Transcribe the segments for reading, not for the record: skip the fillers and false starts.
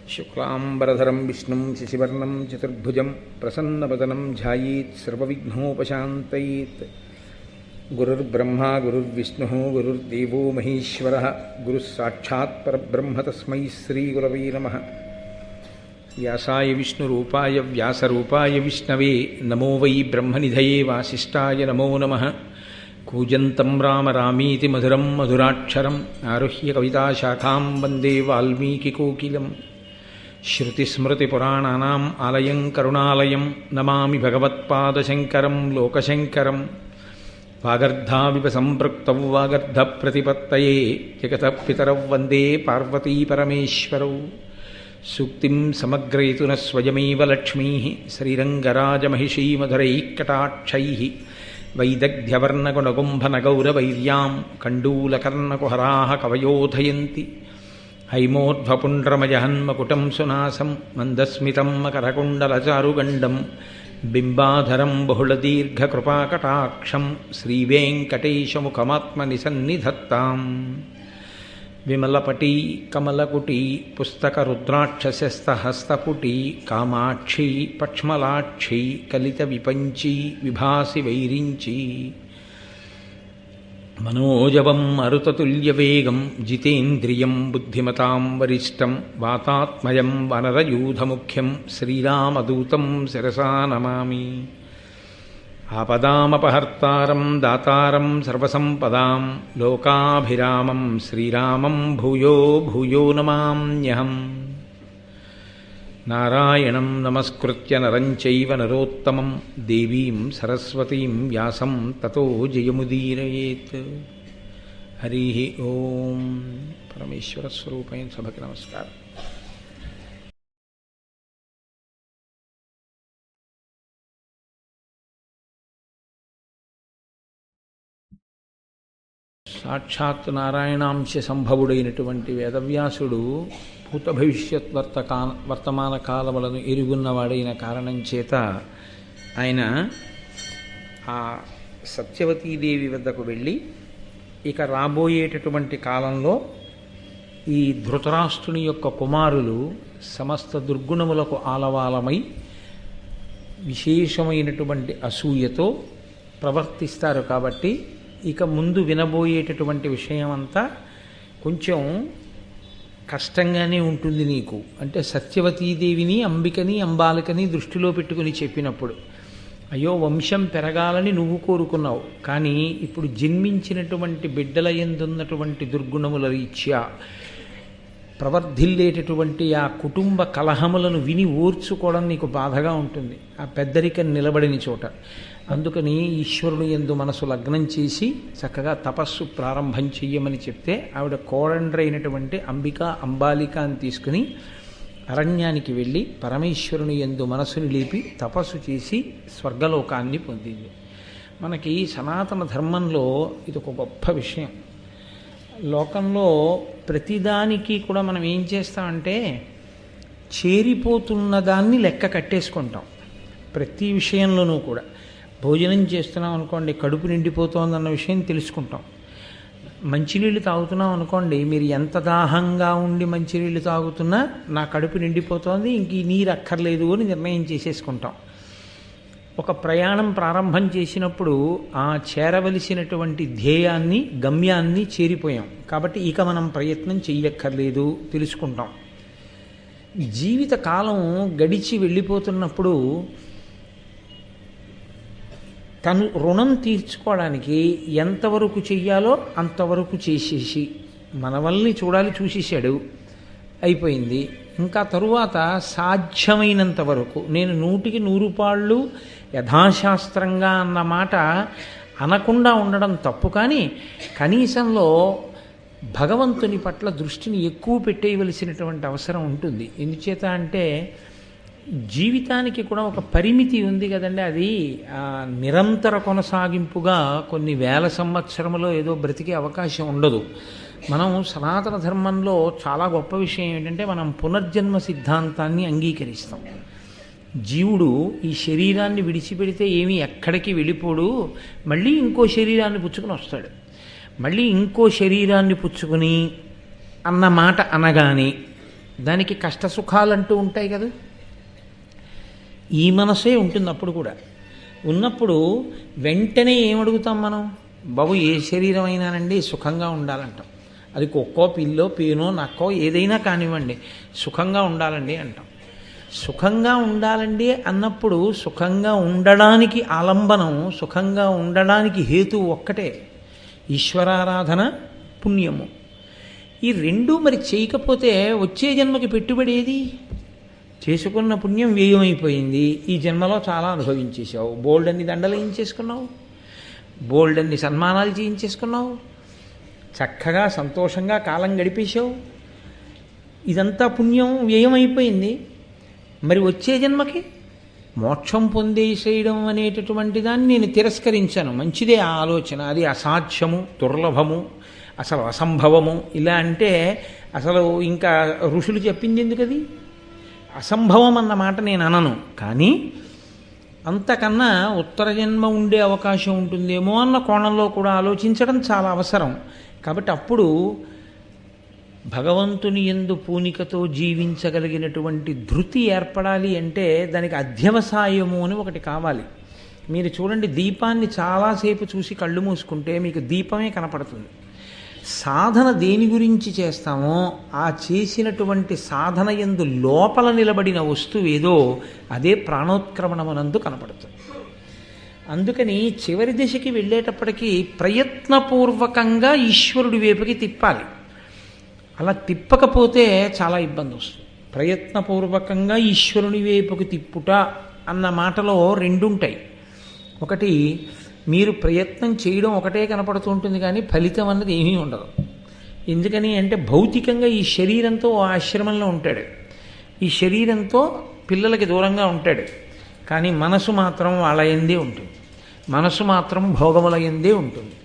శుక్లాంబరధరం విష్ణుం శశివర్ణం చతుర్భుజం ప్రసన్నవదనం ధ్యాయేత్ సర్వవిఘ్నోపశాంతయేత్. గురుర్బ్రహ్మా గురుర్విష్ణుః గురుర్దేవో మహేశ్వరः గురుః సాక్షాత్ పరబ్రహ్మ తస్మై శ్రీగురవే నమః. వ్యాసాయ విష్ణురూపాయ వ్యాసరూపాయ విష్ణవే నమో వై బ్రహ్మనిధయే వాసిష్ఠాయ నమో నమః. కూజంతం రామ రామీతి మధురం మధురాక్షరం ఆరుహ్య కవితాశాఖాం వందే వాల్మీకికోకిలం. శృతిస్మృతిపురాణానాం ఆలయం కరుణాలయం నమామి భగవత్పాదశంకరం లోకశంకరం. వాగర్ధావివ సంపృక్తౌ వాగర్ధప్రతిపత్తయే జగతః పితరౌ వందే పార్వతీపరమేశ్వరౌ. సూక్తిం సమగ్రయతున స్వయమేవ లక్ష్మీః శ్రీరంగరాజమహిషీమధురైః కటాక్షైః. వైదగ్ధ్యవర్ణగుణగుంభనగౌరవైర్యాం కండూలకర్ణకుహరాः కవయోధయంతి. హైమోర్ధ్వపుండ్రమజహన్మకుటం సునాసం మందస్మితం మకరకుండలచారుగండం బింబాధరం బహుళదీర్ఘకృపాకటాక్షం శ్రీవేంకటేశముఖమాత్మనిసన్నిధత్తాం. విమలపటీ కమలకుటీ పుస్తకరుద్రాక్షస్యస్తహస్తపుటీ కామాక్షీ పక్ష్మలాక్షీ కలితవిపంచీ విభాసి వైరించీ. మనోజవం మరుతతుల్యవేగం జితేంద్రియం బుద్ధిమతాం వరిష్టం వాతాత్మయం వనరయూధముఖ్యం శ్రీరామదూతం శిరసా నమామి. ఆపదామపహర్తారం దాతారం సర్వసంపదాం లోకాభిరామం శ్రీరామం భూయో భూయో నమామ్యహం. నారాయణం నమస్కృత్య నరం చైవ నరోత్తమం దేవీం సరస్వతీం వ్యాసం తతో జయముదీరయేత్. హరి ఓం. పరమేశ్వర స్వరూపైన సభకి నమస్కారం. సాక్షాత్ నారాయణాంశ సంభవుడైనటువంటి వేదవ్యాసుడు భూత భవిష్యత్ వర్తమాన కాలములను ఎరుగున్నవాడైన కారణం చేత ఆయన ఆ సత్యవతీదేవి వద్దకు వెళ్ళి ఇక రాబోయేటటువంటి కాలంలో ఈ ధృతరాష్ట్రుని యొక్క కుమారులు సమస్త దుర్గుణములకు ఆలవాలమై విశేషమైనటువంటి అసూయతో ప్రవర్తిస్తారు. కాబట్టి ఇక ముందు వినబోయేటటువంటి విషయం అంతా కొంచెం కష్టంగానే ఉంటుంది నీకు. అంటే సత్యవతీదేవిని అంబికని అంబాలికని దృష్టిలో పెట్టుకుని చెప్పినప్పుడు అయ్యో వంశం పెరగాలని నువ్వు కోరుకున్నావు, కానీ ఇప్పుడు జన్మించినటువంటి బిడ్డల యందున్నటువంటి దుర్గుణముల రీత్యా ప్రవర్ధిల్లేటటువంటి ఆ కుటుంబ కలహములను విని ఓర్చుకోవడం నీకు బాధగా ఉంటుంది ఆ పెద్దరికం నిలబడిన చోట. అందుకని ఈశ్వరుని యందు మనసు లగ్నం చేసి చక్కగా తపస్సు ప్రారంభం చెయ్యమని చెప్తే ఆవిడ కోడండ్రైనటువంటి అంబాలిక అని తీసుకుని అరణ్యానికి వెళ్ళి పరమేశ్వరుని యందు మనసుని లేపి తపస్సు చేసి స్వర్గలోకాన్ని పొందింది. మనకి సనాతన ధర్మంలో ఇది ఒక గొప్ప విషయం. లోకంలో ప్రతిదానికి కూడా మనం ఏం చేస్తామంటే చేరిపోతున్న దాన్ని లెక్క కట్టేసుకుంటాం. ప్రతి విషయంలోనూ కూడా భోజనం చేస్తున్నాం అనుకోండి, కడుపు నిండిపోతోందన్న విషయం తెలుసుకుంటాం. మంచినీళ్ళు తాగుతున్నాం అనుకోండి, మీరు ఎంత దాహంగా ఉండి మంచినీళ్ళు తాగుతున్నా నా కడుపు నిండిపోతోంది, ఇంక ఈ నీరు అక్కర్లేదు అని నిర్ణయం చేసేసుకుంటాం. ఒక ప్రయాణం ప్రారంభం చేసినప్పుడు ఆ చేరవలసినటువంటి ధ్యేయాన్ని గమ్యాన్ని చేరిపోయాం కాబట్టి ఇక మనం ప్రయత్నం చెయ్యక్కర్లేదు తెలుసుకుంటాం. జీవిత కాలం గడిచి వెళ్ళిపోతున్నప్పుడు తను రుణం తీర్చుకోవడానికి ఎంతవరకు చెయ్యాలో అంతవరకు చేసేసి మనవల్ని చూడాలి, చూసేసాడు, అయిపోయింది. ఇంకా తరువాత సాధ్యమైనంత వరకు నేను 100కి 100 పాళ్ళు యథాశాస్త్రంగా అన్న మాట అనకుండా ఉండడం తప్పు, కానీ కనీసంలో భగవంతుని పట్ల దృష్టిని ఎక్కువ పెట్టేయవలసినటువంటి అవసరం ఉంటుంది. ఎందుచేత అంటే జీవితానికి కూడా ఒక పరిమితి ఉంది కదండి. అది నిరంతర కొనసాగింపుగా కొన్ని వేల సంవత్సరములో ఏదో బ్రతికే అవకాశం ఉండదు. మనం సనాతన ధర్మంలో చాలా గొప్ప విషయం ఏంటంటే మనం పునర్జన్మ సిద్ధాంతాన్ని అంగీకరిస్తాం. జీవుడు ఈ శరీరాన్ని విడిచిపెడితే ఏమీ ఎక్కడికి వెళ్ళిపోడు, మళ్ళీ ఇంకో శరీరాన్ని పుచ్చుకుని వస్తాడు. మళ్ళీ ఇంకో శరీరాన్ని పుచ్చుకుని అన్న మాట అనగానే దానికి కష్టసుఖాలంటూ ఉంటాయి కదా. ఈ మనసే ఉంటుంది అప్పుడు కూడా. ఉన్నప్పుడు వెంటనే ఏమడుగుతాం మనం? బాబు ఏ శరీరం అయినానండి సుఖంగా ఉండాలంటాం. అది కుక్కో పిల్లో పేనో నక్కో ఏదైనా కానివ్వండి సుఖంగా ఉండాలండి అంటాం. సుఖంగా ఉండాలండి అన్నప్పుడు సుఖంగా ఉండడానికి ఆలంబనం, సుఖంగా ఉండడానికి హేతువు ఒక్కటే, ఈశ్వరారాధన, పుణ్యము. ఈ రెండూ మరి చేయకపోతే వచ్చే జన్మకి పెట్టుబడి ఏది? చేసుకున్న పుణ్యం వ్యయమైపోయింది, ఈ జన్మలో చాలా అనుభవించేసావు, బోల్డన్ని దండలు వేయించేసుకున్నావు, బోల్డన్ని సన్మానాలు చేయించేసుకున్నావు, చక్కగా సంతోషంగా కాలం గడిపేశావు, ఇదంతా పుణ్యం వ్యయమైపోయింది. మరి వచ్చే జన్మకి మోక్షం పొందేసేయడం అనేటటువంటి దాన్ని నేను తిరస్కరించాను. మంచిదే ఆ ఆలోచన, అది అసాధ్యము, దుర్లభము, అసలు అసంభవము. ఇలా అంటే అసలు ఇంకా ఋషులు చెప్పింది ఎందుకు? అది అసంభవం అన్న మాట నేను అనను, కానీ అంతకన్నా ఉత్తర జన్మ ఉండే అవకాశం ఉంటుందేమో అన్న కోణంలో కూడా ఆలోచించడం చాలా అవసరం. కాబట్టి అప్పుడు భగవంతుని యందు పూనికతో జీవించగలిగినటువంటి ధృతి ఏర్పడాలి అంటే దానికి అధ్యవసాయము అని ఒకటి కావాలి. మీరు చూడండి, దీపాన్ని చాలాసేపు చూసి కళ్ళు మూసుకుంటే మీకు దీపమే కనపడుతుంది. సాధన దేని గురించి చేస్తామో ఆ చేసినటువంటి సాధన యందు లోపల నిలబడిన వస్తువు ఏదో అదే ప్రాణోత్క్రమణమునందు కనపడుతుంది. అందుకని చివరి దశకి వెళ్ళేటప్పటికీ ప్రయత్నపూర్వకంగా ఈశ్వరుడి వైపుకి తిప్పాలి. అలా తిప్పకపోతే చాలా ఇబ్బంది వస్తుంది. ప్రయత్నపూర్వకంగా ఈశ్వరుని వైపుకి తిప్పుట అన్న మాటలో రెండుంటాయి. ఒకటి, మీరు ప్రయత్నం చేయడం ఒకటే కనపడుతూ ఉంటుంది, కానీ ఫలితం అన్నది ఏమీ ఉండదు. ఎందుకని అంటే భౌతికంగా ఈ శరీరంతో ఆశ్రమంలో ఉంటాడు, ఈ శరీరంతో పిల్లలకి దూరంగా ఉంటాడు, కానీ మనసు మాత్రం వాళ్ళ యందే ఉంటుంది, మనసు మాత్రం భోగముల యందే ఉంటుంది.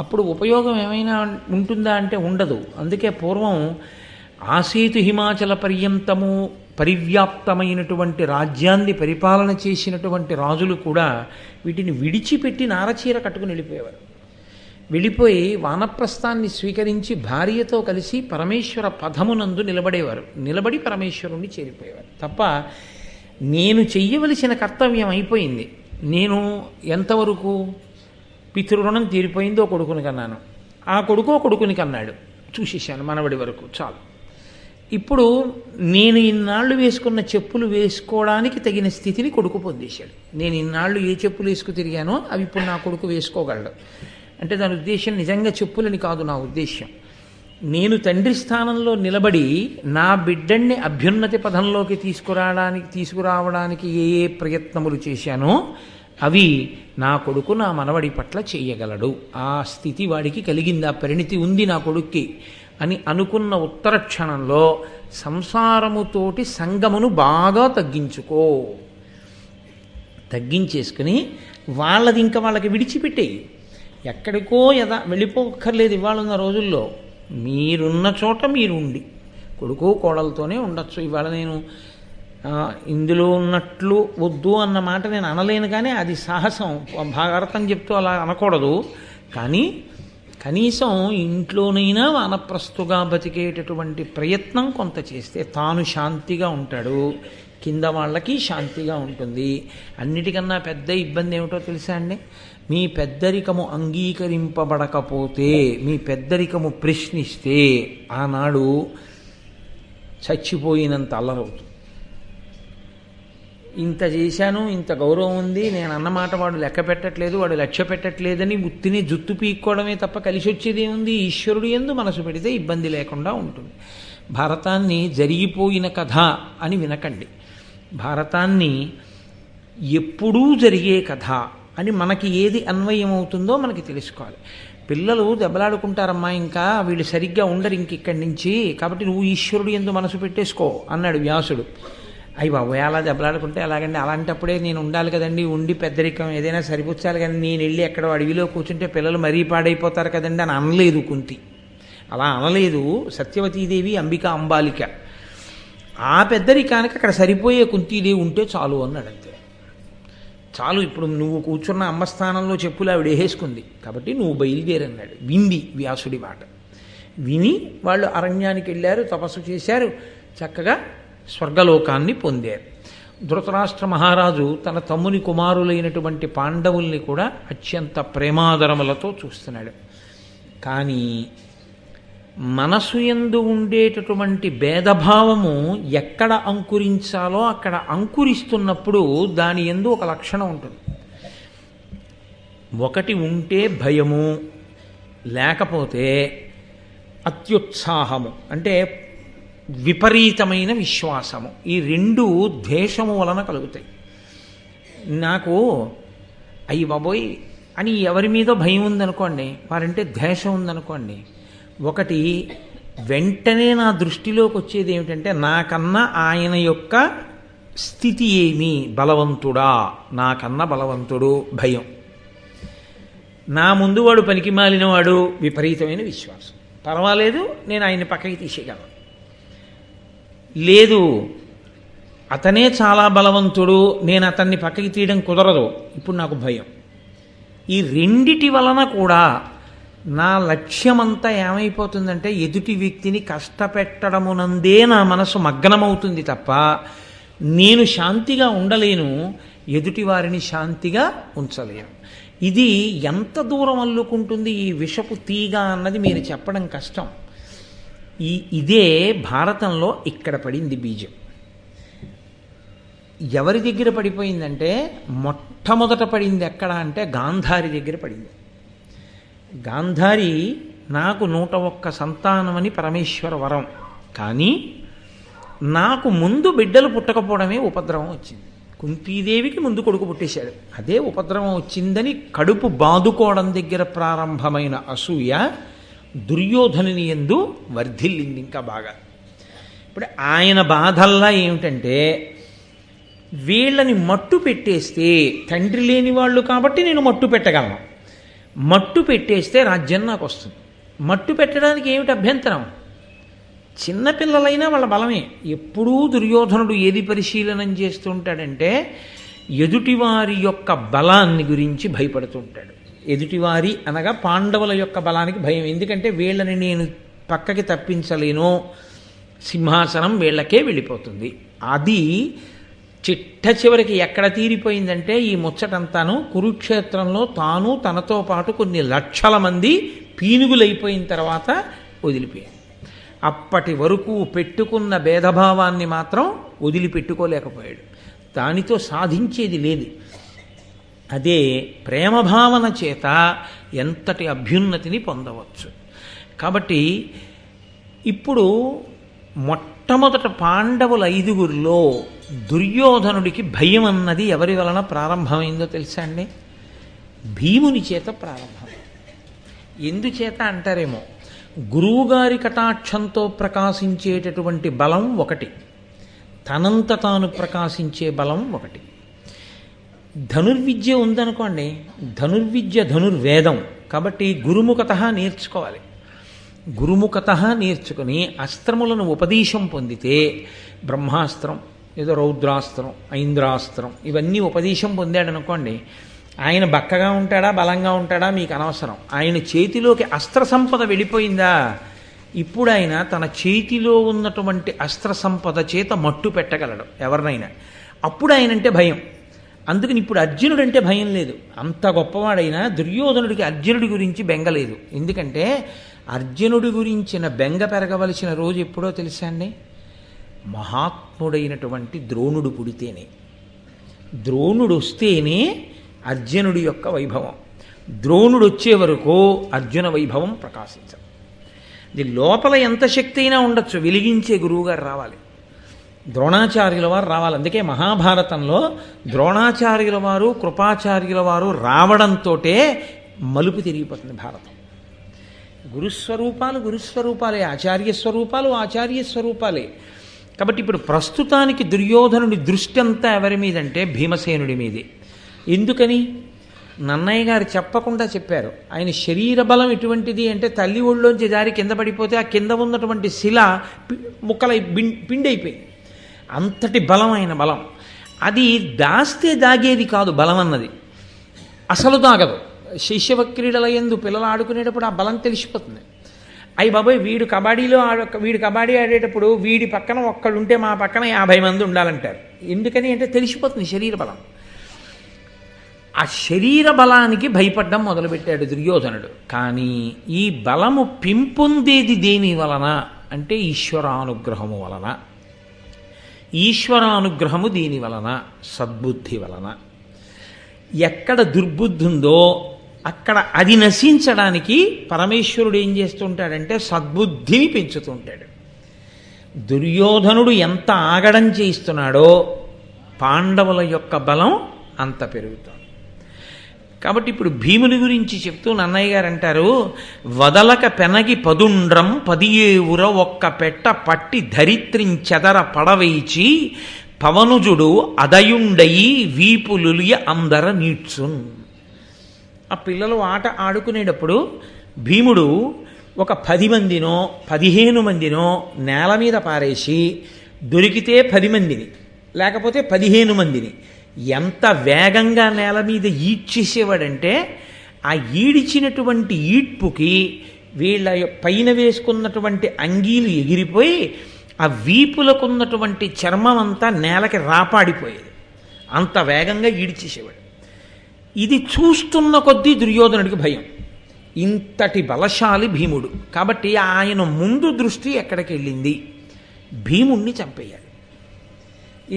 అప్పుడు ఉపయోగం ఏమైనా ఉంటుందా అంటే ఉండదు. అందుకే పూర్వం ఆసేతు హిమాచల పర్యంతము పరివ్యాప్తమైనటువంటి రాజ్యాన్ని పరిపాలన చేసినటువంటి రాజులు కూడా వీటిని విడిచిపెట్టి నారచీర కట్టుకుని వెళ్ళిపోయేవారు. వెళ్ళిపోయి వానప్రస్థాన్ని స్వీకరించి భార్యతో కలిసి పరమేశ్వర పదమునందు నిలబడేవారు. నిలబడి పరమేశ్వరుణ్ణి చేరిపోయేవారు. తప్ప నేను చెయ్యవలసిన కర్తవ్యం అయిపోయింది, నేను ఎంతవరకు పితృరుణం తీరిపోయిందో కొడుకుని కన్నాను, ఆ కొడుకో కొడుకుని కన్నాడు, చూసేశాను మనవడి వరకు చాలు. ఇప్పుడు నేను ఇన్నాళ్ళు వేసుకున్న చెప్పులు వేసుకోవడానికి తగిన స్థితిని కొడుకు పొందేశాడు. నేను ఇన్నాళ్ళు ఏ చెప్పులు వేసుకు తిరిగానో అవి ఇప్పుడు నా కొడుకు వేసుకోగలడు. అంటే దాని ఉద్దేశం నిజంగా చెప్పులని కాదు. నా ఉద్దేశం, నేను తండ్రి స్థానంలో నిలబడి నా బిడ్డన్ని అభ్యున్నతి పదంలోకి తీసుకురావడానికి ఏ ఏ ప్రయత్నములు చేశానో అవి నా కొడుకు నా మనవడి పట్ల చేయగలడు. ఆ స్థితి వాడికి కలిగింది, ఆ పరిణితి ఉంది నా కొడుక్కి అని అనుకున్న ఉత్తర క్షణంలో సంసారముతోటి సంగమును బాగా తగ్గించేసుకుని వాళ్ళది ఇంకా వాళ్ళకి విడిచిపెట్టేయి. ఎక్కడికో వెళ్ళిపోక్కర్లేదు. ఇవాళ ఉన్న రోజుల్లో మీరున్న చోట మీరు ఉండి కొడుకు కోడలతోనే ఉండొచ్చు. ఇవాళ నేను ఇందులో ఉన్నట్లు వద్దు అన్న మాట నేను అనలేను, కానీ అది సాహసం, భారతం చెప్తూ అలా అనకూడదు. కానీ కనీసం ఇంట్లోనైనా వానప్రస్తుగా బతికేటటువంటి ప్రయత్నం కొంత చేస్తే తాను శాంతిగా ఉంటాడు, కింద వాళ్ళకి శాంతిగా ఉంటుంది. అన్నిటికన్నా పెద్ద ఇబ్బంది ఏమిటో తెలుసా అండి? మీ పెద్దరికము అంగీకరింపబడకపోతే, మీ పెద్దరికము ప్రశ్నిస్తే ఆనాడు చచ్చిపోయినంత అల్లరవుతుంది. ఇంత చేశాను, ఇంత గౌరవం ఉంది, నేను అన్నమాట వాడు లెక్క పెట్టట్లేదు, వాడు లక్ష్య పెట్టట్లేదని ఉత్తిని జుత్తు పీక్కోవడమే తప్ప కలిసి వచ్చేది ఏముంది? ఈశ్వరుడు యందు మనసు పెడితే ఇబ్బంది లేకుండా ఉంటుంది. భారతాన్ని జరిగిపోయిన కథ అని వినకండి. భారతాన్ని ఎప్పుడూ జరిగే కథ అని మనకి ఏది అన్వయం అవుతుందో మనకి తెలుసుకోవాలి. పిల్లలు దెబ్బలాడుకుంటారమ్మా, ఇంకా వీళ్ళు సరిగ్గా ఉండరు ఇంకిక్కడి నుంచి, కాబట్టి నువ్వు ఈశ్వరుడు యందు మనసు పెట్టేసుకో అన్నాడు వ్యాసుడు. అయ్యి బాబు అలా దెబ్బలాడుకుంటే ఎలాగండి? అలాంటప్పుడే నేను ఉండాలి కదండి, ఉండి పెద్దరికం ఏదైనా సరిపుచ్చాలి, కానీ నేను వెళ్ళి ఎక్కడో అడవిలో కూర్చుంటే పిల్లలు మరీ పాడైపోతారు కదండి అని అనలేదు కుంతి. అలా అనలేదు సత్యవతీదేవి, అంబిక, అంబాలిక. ఆ పెద్దరికానికి అక్కడ సరిపోయే కుంతీదేవి ఉంటే చాలు అన్నాడు. అంతే చాలు. ఇప్పుడు నువ్వు కూర్చున్న అమ్మ స్థానంలో చెప్పులు ఆవిడ వేసుకుంది కాబట్టి నువ్వు బయలుదేరన్నాడు. వింది వ్యాసుడి మాట. విని వాళ్ళు అరణ్యానికి వెళ్ళారు, తపస్సు చేశారు, చక్కగా స్వర్గలోకాన్ని పొందారు. ధృతరాష్ట్ర మహారాజు తన తమ్ముని కుమారులైనటువంటి పాండవుల్ని కూడా అత్యంత ప్రేమాదరములతో చూస్తున్నాడు. కానీ మనసు యందు ఉండేటటువంటి భేదభావము ఎక్కడ అంకురించాలో అక్కడ అంకురిస్తున్నప్పుడు దాని యందు ఒక లక్షణం ఉంటుంది. ఒకటి ఉంటే భయము, లేకపోతే అత్యుత్సాహము, అంటే విపరీతమైన విశ్వాసము. ఈ రెండు ద్వేషము వలన కలుగుతాయి. నాకు అయ్యి బాబోయ్ అని ఎవరి మీదో భయం ఉందనుకోండి, వారంటే ద్వేషం ఉందనుకోండి, ఒకటి వెంటనే నా దృష్టిలోకి వచ్చేది ఏమిటంటే నాకన్నా ఆయన యొక్క స్థితి ఏమి, బలవంతుడా, నాకన్నా బలవంతుడు, భయం. నా ముందు వాడు పనికి మాలినవాడు, విపరీతమైన విశ్వాసం. పర్వాలేదు, నేను ఆయన్ని పక్కకి తీసేయగలను. లేదు, అతనే చాలా బలవంతుడు, నేను అతన్ని పక్కకి తీయడం కుదరదు, ఇప్పుడు నాకు భయం. ఈ రెండిటి వలన కూడా నా లక్ష్యమంతా ఏమైపోతుందంటే ఎదుటి వ్యక్తిని కష్టపెట్టడమునందే నా మనసు మగ్నమవుతుంది తప్ప నేను శాంతిగా ఉండలేను, ఎదుటి వారిని శాంతిగా ఉంచలేను. ఇది ఎంత దూరం అల్లుకుంటుంది ఈ విషపు తీగ అన్నది మీరు చెప్పడం కష్టం. ఇదే భారతంలో ఇక్కడ పడింది బీజం. ఎవరి దగ్గర పడిపోయిందంటే మొట్టమొదట పడింది ఎక్కడ అంటే గాంధారి దగ్గర పడింది. గాంధారి నాకు 101 సంతానమని పరమేశ్వర వరం, కానీ నాకు ముందు బిడ్డలు పుట్టకపోవడమే ఉపద్రవం వచ్చింది. కుంతీదేవికి ముందు కొడుకు పుట్టేశాడు, అదే ఉపద్రవం వచ్చిందని కడుపు బాదుకోవడం దగ్గర ప్రారంభమైన అసూయ దుర్యోధనుని యందు వర్ధిల్లింది ఇంకా బాగా. ఇప్పుడు ఆయన బాధల్లా ఏమిటంటే వీళ్ళని మట్టు పెట్టేస్తే, తండ్రి లేని వాళ్ళు కాబట్టి నేను మట్టు పెట్టగలను, మట్టు పెట్టేస్తే రాజ్యం నాకు వస్తుంది. మట్టు పెట్టడానికి ఏమిటి అభ్యంతరం? చిన్నపిల్లలైనా వాళ్ళ బలమే. ఎప్పుడూ దుర్యోధనుడు ఏది పరిశీలనం చేస్తుంటాడంటే ఎదుటివారి యొక్క బలాన్ని గురించి భయపడుతుంటాడు. ఎదుటివారి అనగా పాండవుల యొక్క బలానికి భయం. ఎందుకంటే వీళ్ళని నేను పక్కకి తప్పించలేను, సింహాసనం వీళ్ళకే వెళ్ళిపోతుంది. అది చిట్ట చివరికి ఎక్కడ తీరిపోయిందంటే ఈ ముచ్చటంతాను కురుక్షేత్రంలో తాను తనతో పాటు కొన్ని లక్షల మంది పీనుగులైపోయిన తర్వాత వదిలిపోయాడు. అప్పటి వరకు పెట్టుకున్న భేదభావాన్ని మాత్రం వదిలిపెట్టుకోలేకపోయాడు. దానితో సాధించేది లేదు. అదే ప్రేమభావన చేత ఎంతటి అభ్యున్నతిని పొందవచ్చు. కాబట్టి ఇప్పుడు మొట్టమొదట పాండవుల 5గురిలో దుర్యోధనుడికి భయం అన్నది ఎవరి వలన ప్రారంభమైందో తెలుసా అండి? భీముని చేత ప్రారంభం. ఎందుచేత అంటారేమో, గురువుగారి కటాక్షంతో ప్రకాశించేటటువంటి బలం ఒకటి, తనంత తాను ప్రకాశించే బలం ఒకటి. ధనుర్విద్య ఉందనుకోండి, ధనుర్విద్య ధనుర్వేదం కాబట్టి గురుముఖత నేర్చుకోవాలి. గురుముఖత నేర్చుకుని అస్త్రములను ఉపదేశం పొందితే బ్రహ్మాస్త్రం, ఏదో రౌద్రాస్త్రం, ఐంద్రాస్త్రం, ఇవన్నీ ఉపదేశం పొందాడనుకోండి, ఆయన బక్కగా ఉంటాడా బలంగా ఉంటాడా మీకు అనవసరం. ఆయన చేతిలోకి అస్త్ర సంపద వెళ్ళిపోయిందా, ఇప్పుడు ఆయన తన చేతిలో ఉన్నటువంటి అస్త్ర సంపద చేత మట్టు పెట్టగలడు ఎవరినైనా. అప్పుడు ఆయనంటే భయం. అందుకని ఇప్పుడు అర్జునుడంటే భయం లేదు. అంత గొప్పవాడైనా దుర్యోధనుడికి అర్జునుడి గురించి బెంగలేదు. ఎందుకంటే అర్జునుడి గురించిన బెంగ పెరగవలసిన రోజు ఎప్పుడో తెలుసా అండి? మహాత్ముడైనటువంటి ద్రోణుడు పుడితేనే. ద్రోణుడు వస్తేనే అర్జునుడి యొక్క వైభవం. ద్రోణుడు వచ్చే వరకు అర్జున వైభవం ప్రకాశించదు. ఇది లోపల ఎంత శక్తి అయినా ఉండొచ్చు, వెలిగించే గురువుగారు రావాలి, ద్రోణాచార్యుల వారు రావాలి. అందుకే మహాభారతంలో ద్రోణాచార్యుల వారు కృపాచార్యుల వారు రావడంతో మలుపు తిరిగిపోతుంది భారతం. గురుస్వరూపాలు గురుస్వరూపాలే, ఆచార్య స్వరూపాలు ఆచార్య స్వరూపాలే. కాబట్టి ఇప్పుడు ప్రస్తుతానికి దుర్యోధనుడి దృష్టి అంతా ఎవరి మీదంటే భీమసేనుడి మీదే. ఎందుకని? నన్నయ్య గారు చెప్పకుండా చెప్పారు. ఆయన శరీర బలం ఎటువంటిది అంటే తల్లి ఒళ్ళోంచి జారి కింద పడిపోతే ఆ కింద ఉన్నటువంటి శిల ముక్కలై పిండైపోయింది. అంతటి బలమైన బలం. అది దాస్తే దాగేది కాదు బలం అన్నది, అసలు దాగదు. శైశవ క్రీడల యందు పిల్లలు ఆడుకునేటప్పుడు ఆ బలం తెలిసిపోతుంది. అయ్యి బాబోయ్ వీడు కబడ్డీ ఆడేటప్పుడు వీడి పక్కన ఒక్కడుంటే మా పక్కన 50 మంది ఉండాలంటారు. ఎందుకని అంటే తెలిసిపోతుంది శరీర బలం. ఆ శరీర బలానికి భయపడ్డం మొదలుపెట్టాడు దుర్యోధనుడు. కానీ ఈ బలము పెంపొందేది దేని వలన అంటే ఈశ్వరానుగ్రహము వలన. ఈశ్వరానుగ్రహము దీని వలన, సద్బుద్ధి వలన. ఎక్కడ దుర్బుద్ధి ఉందో అక్కడ అది నశించడానికి పరమేశ్వరుడు ఏం చేస్తుంటాడంటే సద్బుద్ధిని పెంచుతుంటాడు. దుర్యోధనుడు ఎంత ఆగడం చేయిస్తున్నాడో పాండవుల యొక్క బలం అంత పెరుగుతుంది. కాబట్టి ఇప్పుడు భీముని గురించి చెప్తూ నన్నయ్య గారు అంటారు, వదలక పెనగి పదుండ్రం 17 ఒక్క పెట్ట పట్టి ధరిత్రించెదర పడవైచి పవనుజుడు అదయుండయి వీపులులియ అందర నీడ్చున్. ఆ పిల్లలు ఆట ఆడుకునేటప్పుడు భీముడు ఒక 10 మందినో 15 మందినో నేల మీద పారేసి దొరికితే 10 మందిని లేకపోతే 15 మందిని ఎంత వేగంగా నేల మీద ఈడ్చేసేవాడంటే ఆ ఈడిచినటువంటి ఈడ్పుకి వీళ్ళ పైన వేసుకున్నటువంటి అంగీలు ఎగిరిపోయి ఆ వీపులకున్నటువంటి చర్మం అంతా నేలకి రాపాడిపోయేది. అంత వేగంగా ఈడ్చేసేవాడు. ఇది చూస్తున్న కొద్దీ దుర్యోధనుడికి భయం. ఇంతటి బలశాలి భీముడు. కాబట్టి ఆయన ముందు దృష్టి ఎక్కడికి వెళ్ళింది? భీముణ్ణి చంపేయాలి.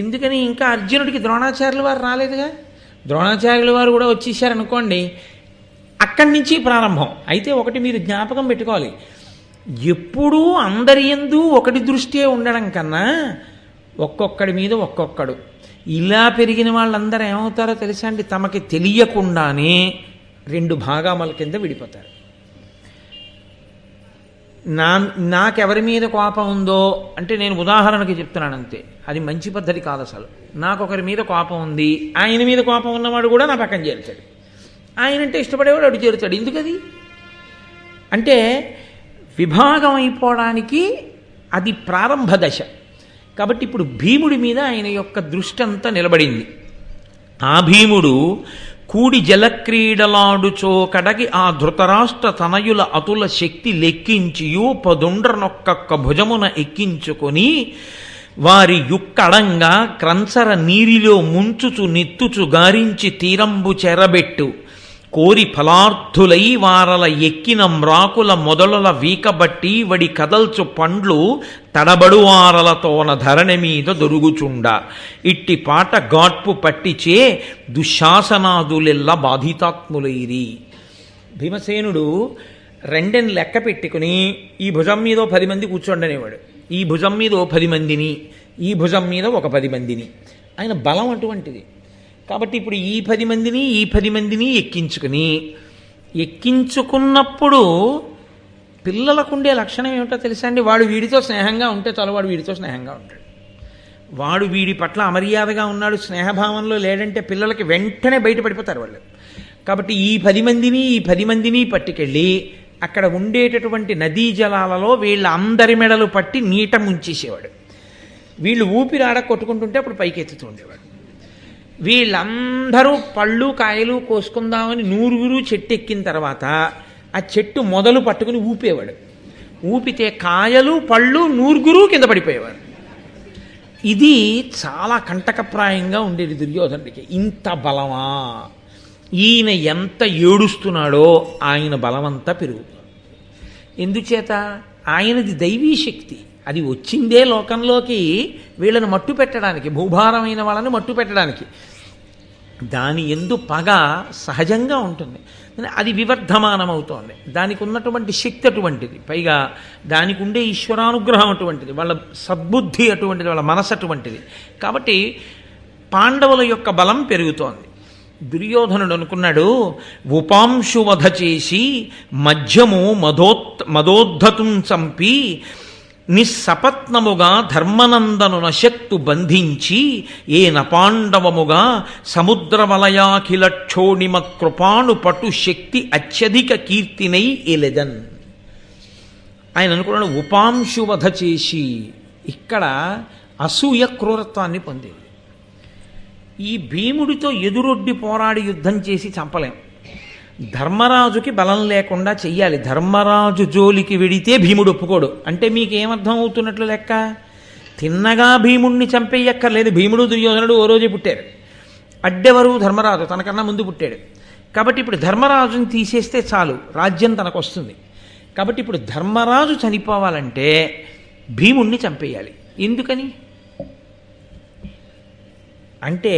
ఎందుకని ఇంకా అర్జునుడికి ద్రోణాచార్యుల వారు రాలేదుగా. ద్రోణాచార్యుల వారు కూడా వచ్చేసారనుకోండి, అక్కడి నుంచి ప్రారంభం. అయితే ఒకటి మీరు జ్ఞాపకం పెట్టుకోవాలి, ఎప్పుడూ అందరి యందు ఒకటి దృష్టే ఉండడం కన్నా ఒక్కొక్కడి మీద ఒక్కొక్కడు. ఇలా పెరిగిన వాళ్ళందరూ ఏమవుతారో తెలుసా అండి? తమకి తెలియకుండానే 2 భాగాల కింద విడిపోతారు. నాకెవరి మీద కోపం ఉందో అంటే నేను ఉదాహరణకి చెప్తున్నాను అంతే, అది మంచి పద్ధతి కాదు అసలు. నాకొకరి మీద కోపం ఉంది, ఆయన మీద కోపం ఉన్నవాడు కూడా నా పక్కన చేరుతాడు. ఆయన అంటే ఇష్టపడేవాడు అటు చేరుతాడు. ఎందుకది అంటే విభాగం అయిపోవడానికి అది ప్రారంభ దశ. కాబట్టి ఇప్పుడు భీముడి మీద ఆయన యొక్క దృష్టి అంతా నిలబడింది. ఆ భీముడు కూడి జలక్రీడలాడుచో కడగి ఆ ధృతరాష్ట్ర తనయుల అతుల శక్తి లెక్కించియు 10 భుజమున ఎక్కించుకొని వారి యుక్కడంగా క్రంచర నీరిలో ముంచుచు నెత్తుచు గారించి తీరంబు చెరబెట్టు కోరి ఫలార్థులై వారల ఎక్కిన మ్రాకుల మొదలల వీకబట్టి వడి కదల్చు పండ్లు తడబడువారలతోన ధరణి మీద దొరుగుచుండ ఇట్టి పాట గాట్పు పట్టిచే దుశ్శాసనాదులెల్ల బాధితాత్ములైరి. భీమసేనుడు 2 లెక్క పెట్టుకుని ఈ భుజం మీద 10 మంది కూర్చోండనేవాడు, ఈ భుజం మీద 10 మందిని, ఈ భుజం మీద ఒక 10 మందిని. ఆయన బలం అటువంటిది. కాబట్టి ఇప్పుడు ఈ 10 మందిని ఎక్కించుకున్నప్పుడు పిల్లలకుండే లక్షణం ఏమిటో తెలుసా అండి? వాడు వీడితో స్నేహంగా ఉంటే చాలు, వాడు వీడితో స్నేహంగా ఉంటాడు. వాడు వీడి పట్ల అమర్యాదగా ఉన్నాడు, స్నేహభావంలో లేడంటే పిల్లలకి వెంటనే బయటపడిపోతారు వాళ్ళు. కాబట్టి ఈ 10 మందిని పట్టుకెళ్ళి అక్కడ ఉండేటటువంటి నదీ జలాలలో వీళ్ళ అందరి మెడలు పట్టి నీట ముంచేసేవాడు. వీళ్ళు ఊపిరాడ కొట్టుకుంటుంటే అప్పుడు పైకెత్తుతూ ఉండేవాడు. వీళ్ళందరూ పళ్ళు కాయలు కోసుకుందామని 100 చెట్టు ఎక్కిన తర్వాత ఆ చెట్టు మొదలు పట్టుకుని ఊపేవాడు. ఊపితే కాయలు పళ్ళు 100 కింద పడిపోయేవాడు. ఇది చాలా కంటకప్రాయంగా ఉండేది దుర్యోధనుడికి. ఇంత బలమా? ఈయన ఎంత ఏడుస్తున్నాడో ఆయన బలమంతా పెరుగుతుంది. ఎందుచేత? ఆయనది దైవీ శక్తి. అది వచ్చిందే లోకంలోకి వీళ్ళని మట్టు పెట్టడానికి, భూభారమైన వాళ్ళని మట్టు పెట్టడానికి. దాని యందు పగ సహజంగా ఉంటుంది, అది వివర్ధమానమవుతోంది. దానికి ఉన్నటువంటి శక్తి అటువంటిది. పైగా దానికి ఉండే ఈశ్వరానుగ్రహం అటువంటిది, వాళ్ళ సద్బుద్ధి అటువంటిది, వాళ్ళ మనసు అటువంటిది. కాబట్టి పాండవుల యొక్క బలం పెరుగుతోంది. దుర్యోధనుడు అనుకున్నాడు, ఉపాంశువధ చేసి మధ్యము మదోద్ధతుం చంపి నిస్సపత్నముగా ధర్మనందను నశక్తు బంధించి ఏ నపాండవముగా సముద్ర వలయాఖిలక్షోణిమ కృపాను పటు శక్తి అత్యధిక కీర్తినై ఎలెదన్. ఆయన అనుకున్నాడు ఉపాంశువధ చేసి. ఇక్కడ అసూయ క్రూరత్వాన్ని పొందేది. ఈ భీముడితో ఎదురొడ్డి పోరాడి యుద్ధం చేసి చంపలేం. ధర్మరాజుకి బలం లేకుండా చెయ్యాలి. ధర్మరాజు జోలికి వెడితే భీముడు ఒప్పుకోడు. అంటే మీకేమర్థం అవుతున్నట్లు లెక్క? తిన్నగా భీముణ్ణి చంపేయక్కర్లేదు. భీముడు దుర్యోధనుడు ఓ రోజే పుట్టారు. అడ్డెవరు? ధర్మరాజు, తనకన్నా ముందు పుట్టాడు. కాబట్టి ఇప్పుడు ధర్మరాజుని తీసేస్తే చాలు, రాజ్యం తనకు వస్తుంది. కాబట్టి ఇప్పుడు ధర్మరాజు చనిపోవాలంటే భీముణ్ణి చంపేయాలి. ఎందుకని అంటే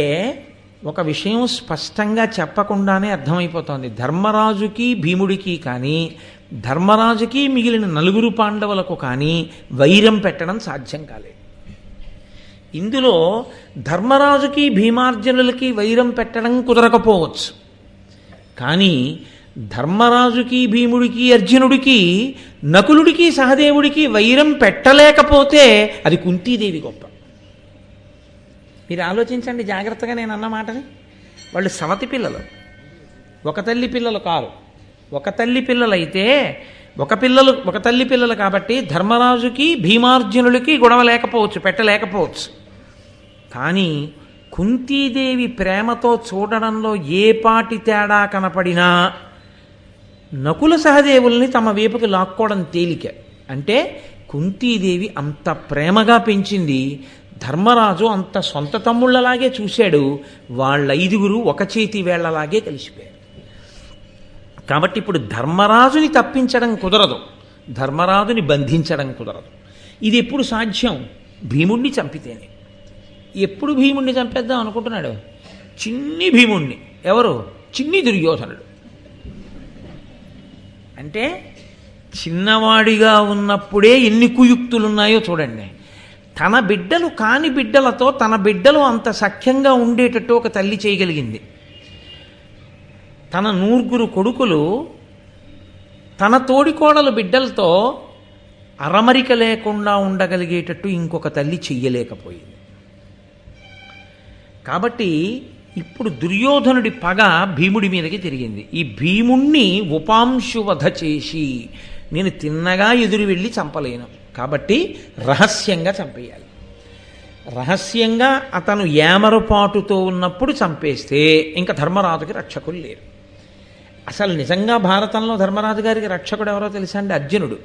ఒక విషయం స్పష్టంగా చెప్పకుండానే అర్థమైపోతోంది. ధర్మరాజుకి భీముడికి కానీ, ధర్మరాజుకి మిగిలిన 4 పాండవులకు కానీ వైరం పెట్టడం సాధ్యం కాలేదు. ఇందులో ధర్మరాజుకి భీమార్జునులకి వైరం పెట్టడం కుదరకపోవచ్చు. కానీ ధర్మరాజుకి భీముడికి అర్జునుడికి నకులుడికి సహదేవుడికి వైరం పెట్టలేకపోతే అది కుంతీదేవి గొప్ప. మీరు ఆలోచించండి జాగ్రత్తగా, నేను అన్న మాటని. వాళ్ళు సవతి పిల్లలు, ఒక తల్లి పిల్లలు కారు. ఒక తల్లి పిల్లలైతే ఒక తల్లి పిల్లలు కాబట్టి ధర్మరాజుకి భీమార్జునులకి గొడవ లేకపోవచ్చు, పెట్టలేకపోవచ్చు. కానీ కుంతీదేవి ప్రేమతో చూడడంలో ఏ పాటి తేడా కనపడినా నకుల సహదేవుల్ని తమ వైపుకి లాక్కోవడం తేలిక. అంటే కుంతీదేవి అంత ప్రేమగా పెంచింది. ధర్మరాజు అంత సొంత తమ్ముళ్ళలాగే చూశాడు. వాళ్ళ 5గురు ఒక చేతి వేళ్లలాగే కలిసిపోయారు. కాబట్టి ఇప్పుడు ధర్మరాజుని తప్పించడం కుదరదు, ధర్మరాజుని బంధించడం కుదరదు. ఇది ఎప్పుడు సాధ్యం? భీముణ్ణి చంపితేనే. ఎప్పుడు భీముణ్ణి చంపేద్దాం అనుకుంటున్నాడు? చిన్ని భీముణ్ణి. ఎవరు? చిన్ని దుర్యోధనుడు. అంటే చిన్నవాడిగా ఉన్నప్పుడే ఎన్ని కుయుక్తులున్నాయో చూడండి. తన బిడ్డలు కాని బిడ్డలతో తన బిడ్డలు అంత సఖ్యంగా ఉండేటట్టు ఒక తల్లి చేయగలిగింది. తన 9 కొడుకులు తన తోడికోడలు బిడ్డలతో అరమరిక లేకుండా ఉండగలిగేటట్టు ఇంకొక తల్లి చెయ్యలేకపోయింది. కాబట్టి ఇప్పుడు దుర్యోధనుడి పగ భీముడి మీదకి తిరిగింది. ఈ భీముణ్ణి ఉపాంశువధ చేసి నేను తిన్నగా ఎదురు వెళ్ళి చంపలేను, కాబట్టి రహస్యంగా చంపేయాలి. రహస్యంగా అతను ఏమరపాటుతో ఉన్నప్పుడు చంపేస్తే ఇంకా ధర్మరాజుకి రక్షకులు లేరు. అసలు నిజంగా భారతంలో ధర్మరాజు గారికి రక్షకుడు ఎవరో తెలుసా అండి? అర్జునుడు.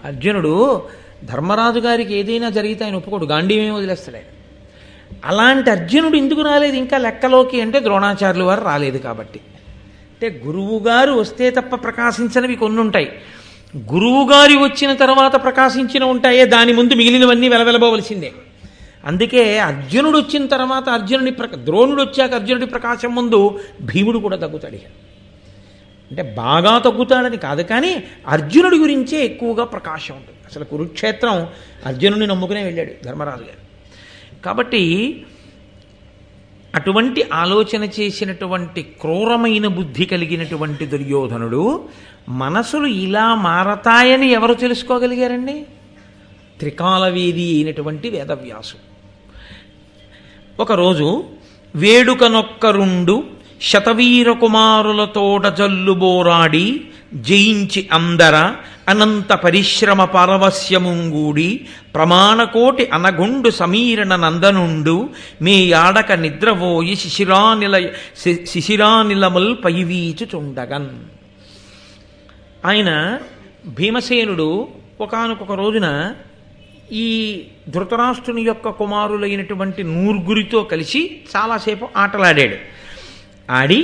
అర్జునుడు ధర్మరాజు గారికి ఏదైనా జరిగితే ఆయన ఒప్పుకోడు, గాంధీవే వదిలేస్తాడు ఆయన. అలాంటి అర్జునుడు ఎందుకు రాలేదు ఇంకా లెక్కలోకి అంటే ద్రోణాచార్యులు వారు రాలేదు కాబట్టి. అంటే గురువుగారు వస్తే తప్ప ప్రకాశించనివి కొన్ని ఉంటాయి, గురువుగారి వచ్చిన తర్వాత ప్రకాశించిన ఉంటాయే, దాని ముందు మిగిలినవన్నీ వెలవెలబోవలసిందే. అందుకే అర్జునుడు వచ్చిన తర్వాత ద్రోణుడు వచ్చాక అర్జునుడి ప్రకాశం ముందు భీముడు కూడా తగ్గుతాడు. అంటే బాగా తగ్గుతాడని కాదు, కానీ అర్జునుడి గురించే ఎక్కువగా ప్రకాశం ఉంటుంది. అసలు కురుక్షేత్రం అర్జునుడిని నమ్ముకునే వెళ్ళాడు ధర్మరాజు గారు. కాబట్టి అటువంటి ఆలోచన చేసినటువంటి క్రూరమైన బుద్ధి కలిగినటువంటి దుర్యోధనుడు మనసులు ఇలా మారతాయని ఎవరు తెలుసుకోగలిగారండి? త్రికాలవేది అయినటువంటి వేదవ్యాసు. ఒకరోజు వేడుకనొక్కరుండు శతవీర కుమారులతోట జల్లుబోరాడి జయించి అందర అనంత పరిశ్రమ పారవస్యముంగూడి ప్రమాణకోటి అనగుండు సమీరణ నందనుండు మే యాడక నిద్రవోయి శిశిరానిలముల్ పైవీచుచుండగన్. ఆయన భీమసేనుడు ఒకానొక రోజున ఈ ధృతరాష్ట్రుని యొక్క కుమారులైనటువంటి 9 కలిసి చాలాసేపు ఆటలాడాడు. ఆడి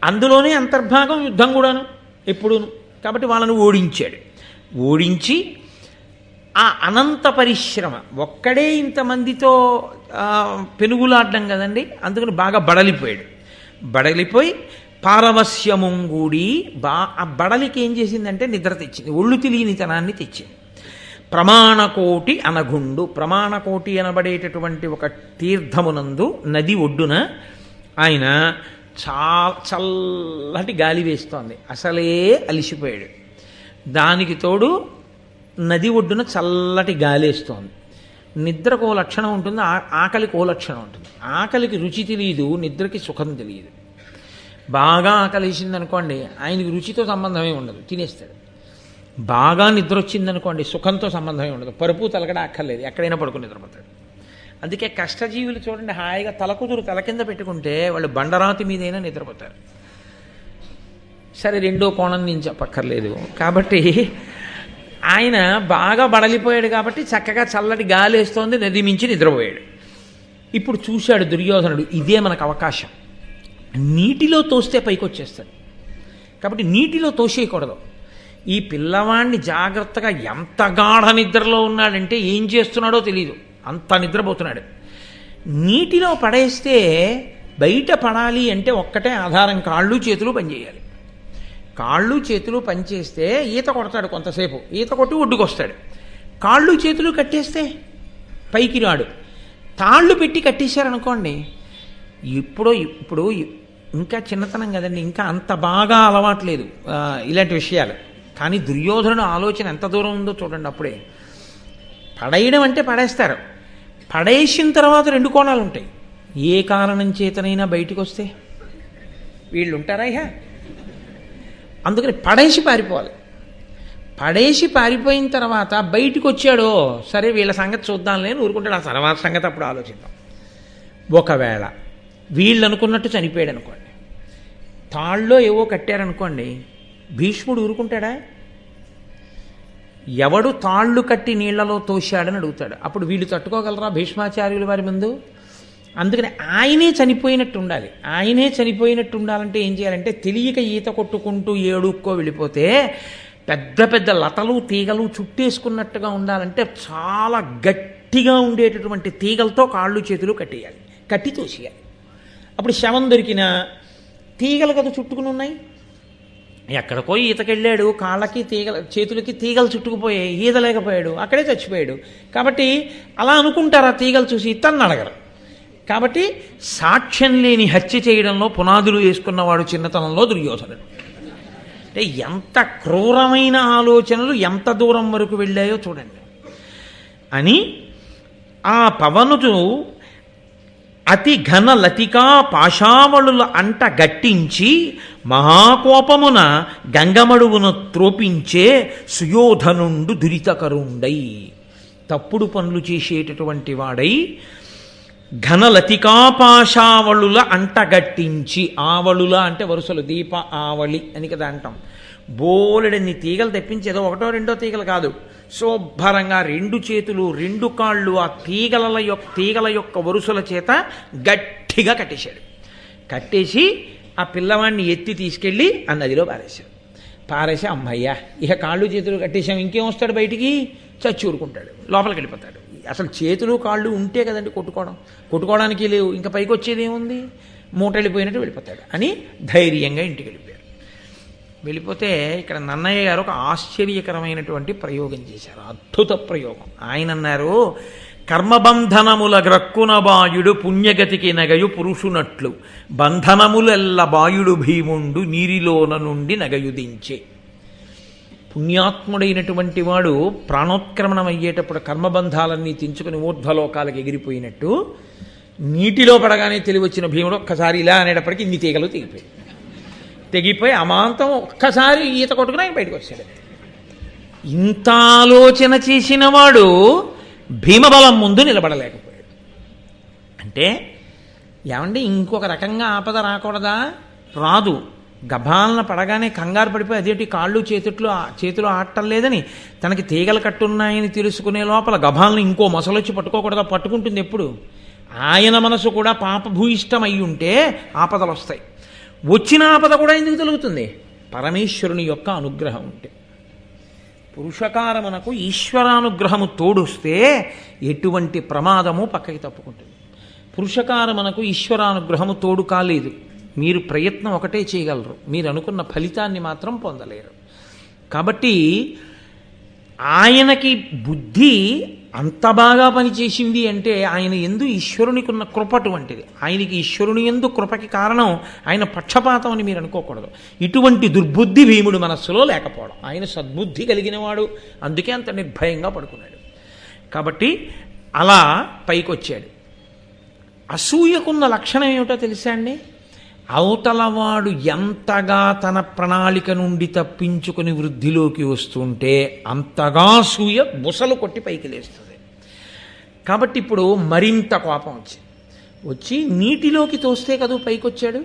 అందులోనే అంతర్భాగం యుద్ధం కూడాను ఎప్పుడూను. కాబట్టి వాళ్ళను ఓడించాడు. ఓడించి ఆ అనంత పరిశ్రమ, ఒక్కడే ఇంతమందితో పెనుగులాడడం కదండి, అందుకని బాగా బడలిపోయాడు. బడలిపోయి పారవస్యముంగూడి ఆ బడలికి ఏం చేసిందంటే నిద్ర తెచ్చింది, ఒళ్ళు తెలియనితనాన్ని తెచ్చింది. ప్రమాణకోటి అనగుండు, ప్రమాణకోటి అనబడేటటువంటి ఒక తీర్థమునందు నది ఒడ్డున ఆయన చల్లటి గాలి వేస్తోంది. అసలే అలిసిపోయాడు. దానికి తోడు నది ఒడ్డున చల్లటి గాలి వేస్తోంది. నిద్రకు ఓ లక్షణం ఉంటుంది, ఆకలికి ఓ లక్షణం ఉంటుంది. ఆకలికి రుచి తెలియదు, నిద్రకి సుఖం తెలియదు. బాగా ఆకలి వేసిందనుకోండి ఆయనకి రుచితో సంబంధమే ఉండదు, తినేస్తాడు. బాగా నిద్ర వచ్చిందనుకోండి సుఖంతో సంబంధమే ఉండదు, పరుపు తలకడ అక్కర్లేదు, ఎక్కడైనా పడుకుని నిద్రపోతాడు. అందుకే కష్టజీవులు చూడండి, హాయిగా తలకుదురు తల కింద పెట్టుకుంటే వాళ్ళు బండరాతి మీదైనా నిద్రపోతారు. సరే రెండో కోణం నేను చెప్పక్కర్లేదు. కాబట్టి ఆయన బాగా బడలిపోయాడు కాబట్టి చక్కగా చల్లటి గాలి వేస్తోంది, నది మించి నిద్రపోయాడు. ఇప్పుడు చూశాడు దుర్యోధనుడు, ఇదే మనకు అవకాశం, నీటిలో తోస్తే పైకి వచ్చేస్తాడు. కాబట్టి నీటిలో తోసేయకూడదు. ఈ పిల్లవాడిని జాగ్రత్తగా, ఎంత గాఢ నిద్రలో ఉన్నాడంటే ఏం చేస్తున్నాడో తెలియదు, అంత నిద్రపోతున్నాడు. నీటిలో పడేస్తే బయట పడాలి అంటే ఒక్కటే ఆధారం, కాళ్ళు చేతులు పనిచేయాలి. కాళ్ళు చేతులు పనిచేస్తే ఈత కొడతాడు, కొంతసేపు ఈత కొట్టి ఒడ్డుకొస్తాడు. కాళ్ళు చేతులు కట్టేస్తే పైకి రాడు. తాళ్ళు పెట్టి కట్టేశారనుకోండి, ఇప్పుడు ఇంకా చిన్నతనం కదండి, ఇంకా అంత బాగా అలవాట్లేదు ఇలాంటి విషయాలు. కానీ దుర్యోధనుడు ఆలోచన ఎంత దూరం ఉందో చూడండి. అప్పుడే పడేయడం అంటే పడేస్తారు, పడేసిన తర్వాత రెండు కోణాలు ఉంటాయి. ఏ కారణం చేతనైనా బయటికి వస్తే వీళ్ళు ఉంటారా ఇహ? అందుకని పడేసి పారిపోవాలి. పడేసి పారిపోయిన తర్వాత బయటికి వచ్చాడో సరే వీళ్ళ సంగతి చూద్దాంలే అని ఊరుకుంటాడు. ఆ తర్వాత సంగతి అప్పుడు ఆలోచిద్దాం. ఒకవేళ వీళ్ళు అనుకున్నట్టు చనిపోయాడు అనుకోండి, తాళ్ళలో ఏవో కట్టారనుకోండి, భీష్ముడు ఊరుకుంటాడా? ఎవడు తాళ్ళు కట్టి నీళ్లలో తోశాడని అడుగుతాడు. అప్పుడు వీళ్ళు తట్టుకోగలరా భీష్మాచార్యుల వారి ముందు? అందుకని ఆయనే చనిపోయినట్టు ఉండాలి. ఆయనే చనిపోయినట్టు ఉండాలంటే ఏం చేయాలంటే, తెలియక ఈత కొట్టుకుంటూ ఏడుక్కో వెళ్ళిపోతే పెద్ద పెద్ద లతలు తీగలు చుట్టేసుకున్నట్టుగా ఉండాలంటే చాలా గట్టిగా ఉండేటటువంటి తీగలతో కాళ్ళు చేతులు కట్టేయాలి, కట్టి తోసేయాలి. అప్పుడు శవం దొరికిన తీగలు కదా చుట్టుకుని ఉన్నాయి. ఎక్కడికో ఈతకెళ్ళాడు, కాళ్ళకి తీగల చేతులకి తీగలు చుట్టుకుపోయాయి, ఈదలేకపోయాడు, అక్కడే చచ్చిపోయాడు. కాబట్టి అలా అనుకుంటారు, ఆ తీగలు చూసి తన్ను అడగరు. కాబట్టి సాక్ష్యం లేని హత్య చేయడంలో పునాదులు వేసుకున్నవాడు చిన్నతనంలో దుర్యోధనుడు. అంటే ఎంత క్రూరమైన ఆలోచనలు ఎంత దూరం వరకు వెళ్ళాయో చూడండి. అని ఆ పవనుడు అతి ఘన లతికా పాశావళుల అంట గట్టించి మహాకోపమున గంగమడువును త్రోపించే సుయోధనుండు దురితకరుండై, తప్పుడు పనులు చేసేటటువంటి వాడై ఘనలతికాపాశావళుల అంటగట్టించి, ఆవళుల అంటే వరుసలు, దీప ఆవళి అని కదా అంటాం. బోలెడన్ని తీగలు తెప్పించి, ఏదో ఒకటో రెండో తీగలు కాదు, శుభ్రంగా రెండు చేతులు రెండు కాళ్ళు ఆ తీగల యొక్క వరుసల చేత గట్టిగా కట్టేశాడు. కట్టేసి ఆ పిల్లవాడిని ఎత్తి తీసుకెళ్ళి ఆ నదిలో పారేసి అమ్మయ్యా ఇక కాళ్ళు చేతులు కట్టేసాం, ఇంకేం వస్తాడు బయటికి? చచ్చి ఊరుకుంటాడు, లోపలికి వెళ్ళిపోతాడు. అసలు చేతులు కాళ్ళు ఉంటే కదండి కొట్టుకోవడానికి లేవు, ఇంకా పైకి వచ్చేది ఏముంది? మూట వెళ్ళిపోయినట్టు వెళ్ళిపోతాడు అని ధైర్యంగా ఇంటికి వెళ్ళిపోతే ఇక్కడ నన్నయ్య గారు ఒక ఆశ్చర్యకరమైనటువంటి ప్రయోగం చేశారు, అద్భుత ప్రయోగం. ఆయన అన్నారు, కర్మబంధనముల గ్రక్కున బాయుడు పుణ్యగతికి నగయు పురుషునట్లు బంధనములెల్ల బాయుడు భీముండు నీరిలోన నుండి నగయుదించే. పుణ్యాత్ముడైనటువంటి వాడు ప్రాణోత్క్రమణం అయ్యేటప్పుడు కర్మబంధాలన్నీ తెంచుకుని ఊర్ధ్వలోకాలకు ఎగిరిపోయినట్టు, నీటిలో పడగానే తెలివచ్చిన భీముడు ఒక్కసారి ఇలా అనేటప్పటికీ ఇన్ని తీగలు తెగిపోయి అమాంతం ఒక్కసారి ఈత కొట్టుకుని ఆయన బయటకు వచ్చాడు. ఇంత ఆలోచన చేసిన వాడు భీమబలం ముందు నిలబడలేకపోయాడు. అంటే ఏమంటే ఇంకొక రకంగా ఆపద రాకూడదా? రాదు. గభాలన పడగానే కంగారు పడిపోయి అదేంటి కాళ్ళు చేతులు ఆడటం లేదని తనకి తీగలు కట్టున్నాయని తెలుసుకునే లోపల గభాలను ఇంకో మొసలొచ్చి పట్టుకోకూడదా? పట్టుకుంటుంది ఎప్పుడు. ఆయన మనసు కూడా పాపభూయిష్టం అయి ఉంటే ఆపదలు వస్తాయి. వచ్చిన ఆపద కూడా ఎందుకు తొలుగుతుంది? పరమేశ్వరుని యొక్క అనుగ్రహం ఉంటే. పురుషకారమునకు ఈశ్వరానుగ్రహము తోడుస్తే ఎటువంటి ప్రమాదము పక్కకి తప్పుకుంటుంది. పురుషకారమునకు ఈశ్వరానుగ్రహము తోడు కాలేదు. మీరు ప్రయత్నం ఒకటే చేయగలరు, మీరు అనుకున్న ఫలితాన్ని మాత్రం పొందలేరు. కాబట్టి ఆయనకి బుద్ధి అంత బాగా పనిచేసింది అంటే ఆయన యందు ఈశ్వరునికి ఉన్న కృప అటువంటిది. ఆయనకి ఈశ్వరుని యందు కృపకి కారణం ఆయన పక్షపాతం అని మీరు అనుకోకూడదు. ఇటువంటి దుర్బుద్ధి భీముడు మనస్సులో లేకపోవడం, ఆయన సద్బుద్ధి కలిగినవాడు, అందుకే అంత నిర్భయంగా పడుకున్నాడు. కాబట్టి అలా పైకొచ్చాడు. అసూయకున్న లక్షణం ఏమిటో తెలుసా అండి? అవతలవాడు ఎంతగా తన ప్రణాళిక నుండి తప్పించుకుని వృద్ధిలోకి వస్తుంటే అంతగా అసూయ బుసలు కొట్టి పైకి లేస్తుంది. కాబట్టి ఇప్పుడు మరింత కోపం వచ్చి నీటిలోకి తోస్తే కదా పైకి వచ్చాడు.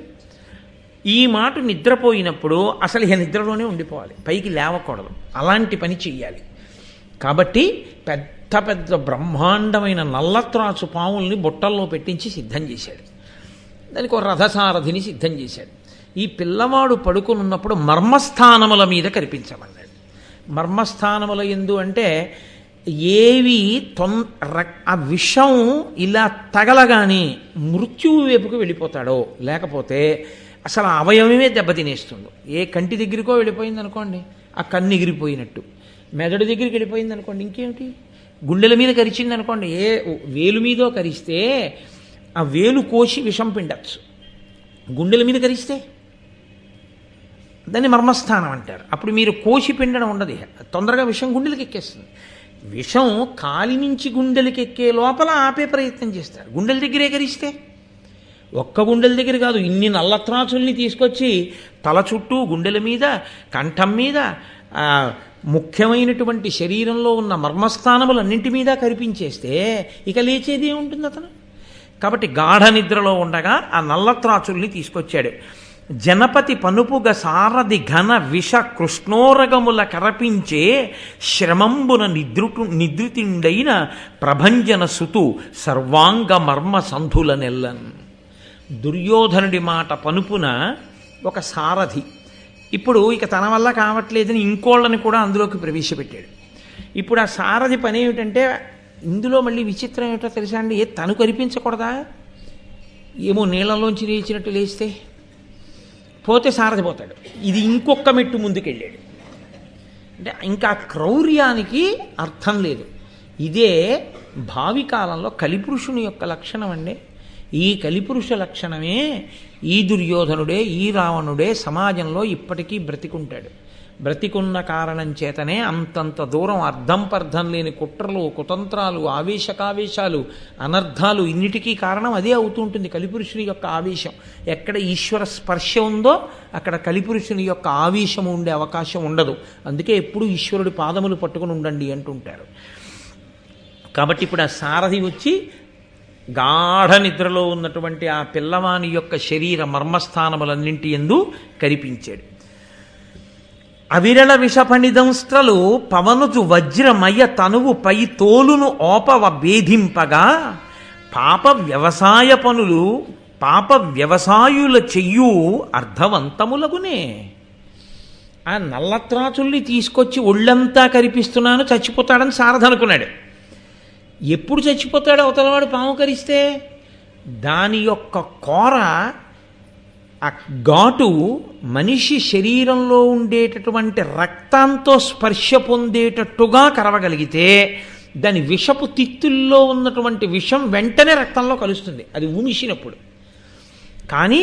ఈ మాట నిద్రపోయినప్పుడు అసలు ఇక నిద్రలోనే ఉండిపోవాలి, పైకి లేవకూడదు, అలాంటి పని చెయ్యాలి. కాబట్టి పెద్ద పెద్ద బ్రహ్మాండమైన నల్లత్రాసు పాముల్ని బుట్టల్లో పెట్టించి సిద్ధం చేశాడు. దానికి ఒక రథసారథిని సిద్ధం చేశాడు. ఈ పిల్లవాడు పడుకునున్నప్పుడు మర్మస్థానముల మీద కనిపించమన్నాడు. మర్మస్థానముల ఎందు అంటే ఏవి ఆ విషం ఇలా తగలగానే మృత్యువు వైపుకు వెళ్ళిపోతాడో, లేకపోతే అసలు అవయవమే దెబ్బతినేస్తుందో. ఏ కంటి దగ్గరికో వెళ్ళిపోయింది అనుకోండి, ఆ కన్ను ఎగిరిపోయినట్టు. మెదడు దగ్గరికి వెళ్ళిపోయింది అనుకోండి, ఇంకేమిటి, గుండెల మీద కరిచింది అనుకోండి, ఏ వేలు మీదో కరిస్తే ఆ వేలు కోసి విషం పిండచ్చు. గుండెల మీద కరిస్తే దాన్ని మర్మస్థానం అంటారు. అప్పుడు మీరు కోసి పిండడం ఉండదు, తొందరగా విషం గుండెలకి ఎక్కేస్తుంది. విషం కాలి నుంచి గుండెలకి ఎక్కే లోపల ఆపే ప్రయత్నం చేస్తారు. గుండెల దగ్గరే కరిస్తే, ఒక్క గుండెల దగ్గర కాదు, ఇన్ని నల్లత్రాచుల్ని తీసుకొచ్చి తల చుట్టూ, గుండెల మీద, కంఠం మీద, ముఖ్యమైనటువంటి శరీరంలో ఉన్న మర్మస్థానములన్నింటి మీద కరిపించేస్తే ఇక లేచేది ఏముంటుంది అతను. కాబట్టి గాఢ నిద్రలో ఉండగా ఆ నల్లత్రాచుల్ని తీసుకొచ్చాడు. జనపతి పనుపుగ సారథి ఘన విష కృష్ణోరగముల కరపించే శ్రమంబున నిద్రుతిండైన ప్రభంజన సుతు సర్వాంగ మర్మ సంధుల నెల్లన్. దుర్యోధనుడి మాట పనుపున ఒక సారథి ఇప్పుడు ఇక తన వల్ల కావట్లేదని ఇంకోళ్ళని కూడా అందులోకి ప్రవేశపెట్టాడు. ఇప్పుడు ఆ సారథి పని ఏమిటంటే, ఇందులో మళ్ళీ విచిత్రం ఏమిటో తెలుసా అండి, తను కనిపించకూడదా, ఏమో నీళ్ళలోంచి లేచినట్టు లేస్తే పోతే సారథి పోతాడు. ఇది ఇంకొక మెట్టు ముందుకెళ్ళాడు. అంటే ఇంకా క్రౌర్యానికి అర్థం లేదు. ఇదే భావి కాలంలో కలిపురుషుని యొక్క లక్షణం అండి. ఈ కలిపురుష లక్షణమే ఈ దుర్యోధనుడే, ఈ రావణుడే సమాజంలో ఇప్పటికీ బ్రతికుంటాడు. బ్రతికున్న కారణం చేతనే అంతంత దూరం అర్థం పర్థం లేని కుట్రలు, కుతంత్రాలు, ఆవేశకావేశాలు, అనర్థాలు, ఇన్నిటికీ కారణం అదే అవుతూ ఉంటుంది. కలిపురుషుని యొక్క ఆవేశం. ఎక్కడ ఈశ్వర స్పర్శ ఉందో అక్కడ కలిపురుషుని యొక్క ఆవేశం ఉండే అవకాశం ఉండదు. అందుకే ఎప్పుడూ ఈశ్వరుడి పాదములు పట్టుకుని ఉండండి అంటుంటారు. కాబట్టి ఇప్పుడు ఆ సారథి వచ్చి గాఢ నిద్రలో ఉన్నటువంటి ఆ పిల్లవాని యొక్క శరీర మర్మస్థానములన్నింటి యందు కనిపించాడు. అవిరళ విషపణిదంస్త్రలు పవనుజు వజ్రమయ తనువు పై తోలును ఓపవ భేదింపగా పాప వ్యవసాయ పనులు పాప వ్యవసాయుల చెయ్యు అర్థవంతములగునే. ఆ నల్లత్రాచుల్ని తీసుకొచ్చి ఒళ్ళంతా కరిపిస్తున్నాను, చచ్చిపోతాడని సారథి అనుకున్నాడు. ఎప్పుడు చచ్చిపోతాడు అవతలవాడు పాము కరిస్తే? దాని యొక్క కోర, ఆ ఘాటు మనిషి శరీరంలో ఉండేటటువంటి రక్తంతో స్పర్శ పొందేటట్టుగా కరవగలిగితే దాని విషపు తిత్తుల్లో ఉన్నటువంటి విషం వెంటనే రక్తంలో కలుస్తుంది, అది ఉమిసినప్పుడు. కానీ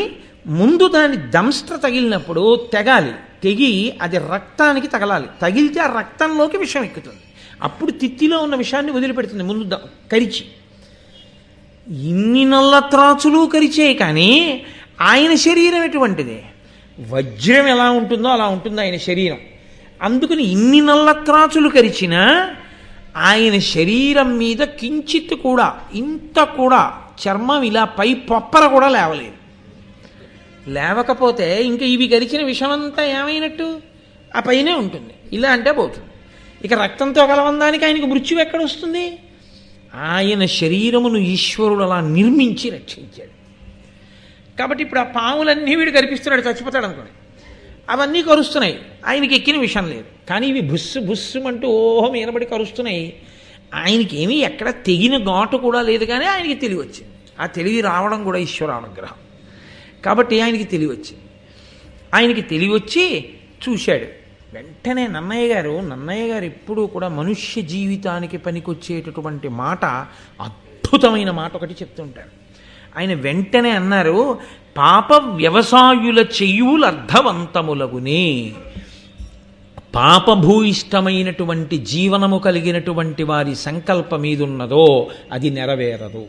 ముందు దాని దంస్ట్ర తగిలినప్పుడు తెగాలి, తెగి అది రక్తానికి తగలాలి, తగిలితే ఆ రక్తంలోకి విషం ఎక్కుతుంది. అప్పుడు తిత్తిలో ఉన్న విషయాన్ని వదిలిపెడుతుంది ముందు కరిచి. ఇన్ని నల్లత్రాచులు కరిచే కానీ ఆయన శరీరం ఎటువంటిది, వజ్రం ఎలా ఉంటుందో అలా ఉంటుంది ఆయన శరీరం. అందుకని ఇన్ని నల్లత్రాచులు కరిచినా ఆయన శరీరం మీద కించిత్ కూడా, ఇంత కూడా చర్మం ఇలా పై పొప్పర కూడా లేవలేదు. లేవకపోతే ఇంకా ఇవి కరిచిన విషమంతా ఏమైనట్టు ఆ పైనే ఉంటుంది. ఇలా అంటే పోతుంది. ఇక రక్తంతో కలవందానికి ఆయనకు మృత్యువు ఎక్కడ వస్తుంది? ఆయన శరీరమును ఈశ్వరుడు అలా నిర్మించి రక్షించాడు. కాబట్టి ఇప్పుడు ఆ పాములన్నీ వీడు కనిపిస్తున్నాడు, చచ్చిపోతాడు అనుకోండి, అవన్నీ కరుస్తున్నాయి, ఆయనకి ఎక్కిన విషయం లేదు. కానీ ఇవి బుస్సు బుస్సుమంటూ ఓహో మీనబడి కరుస్తున్నాయి. ఆయనకి ఏమీ ఎక్కడ తెగిన ఘాటు కూడా లేదు, కానీ ఆయనకి తెలివి వచ్చింది. ఆ తెలివి రావడం కూడా ఈశ్వర అనుగ్రహం. కాబట్టి ఆయనకి తెలివి వచ్చింది. ఆయనకి తెలివి వచ్చి చూశాడు. వెంటనే నన్నయ్య గారు ఎప్పుడూ కూడా మనుష్య జీవితానికి పనికొచ్చేటటువంటి మాట, అద్భుతమైన మాట ఒకటి చెప్తుంటారు. ఆయన వెంటనే అన్నారు, పాప వ్యవసాయుల చెయ్యులు అర్థవంతములగునే. పాపభూయిష్టమైనటువంటి జీవనము కలిగినటువంటి వారి సంకల్పం మీదున్నదో అది నెరవేరదు.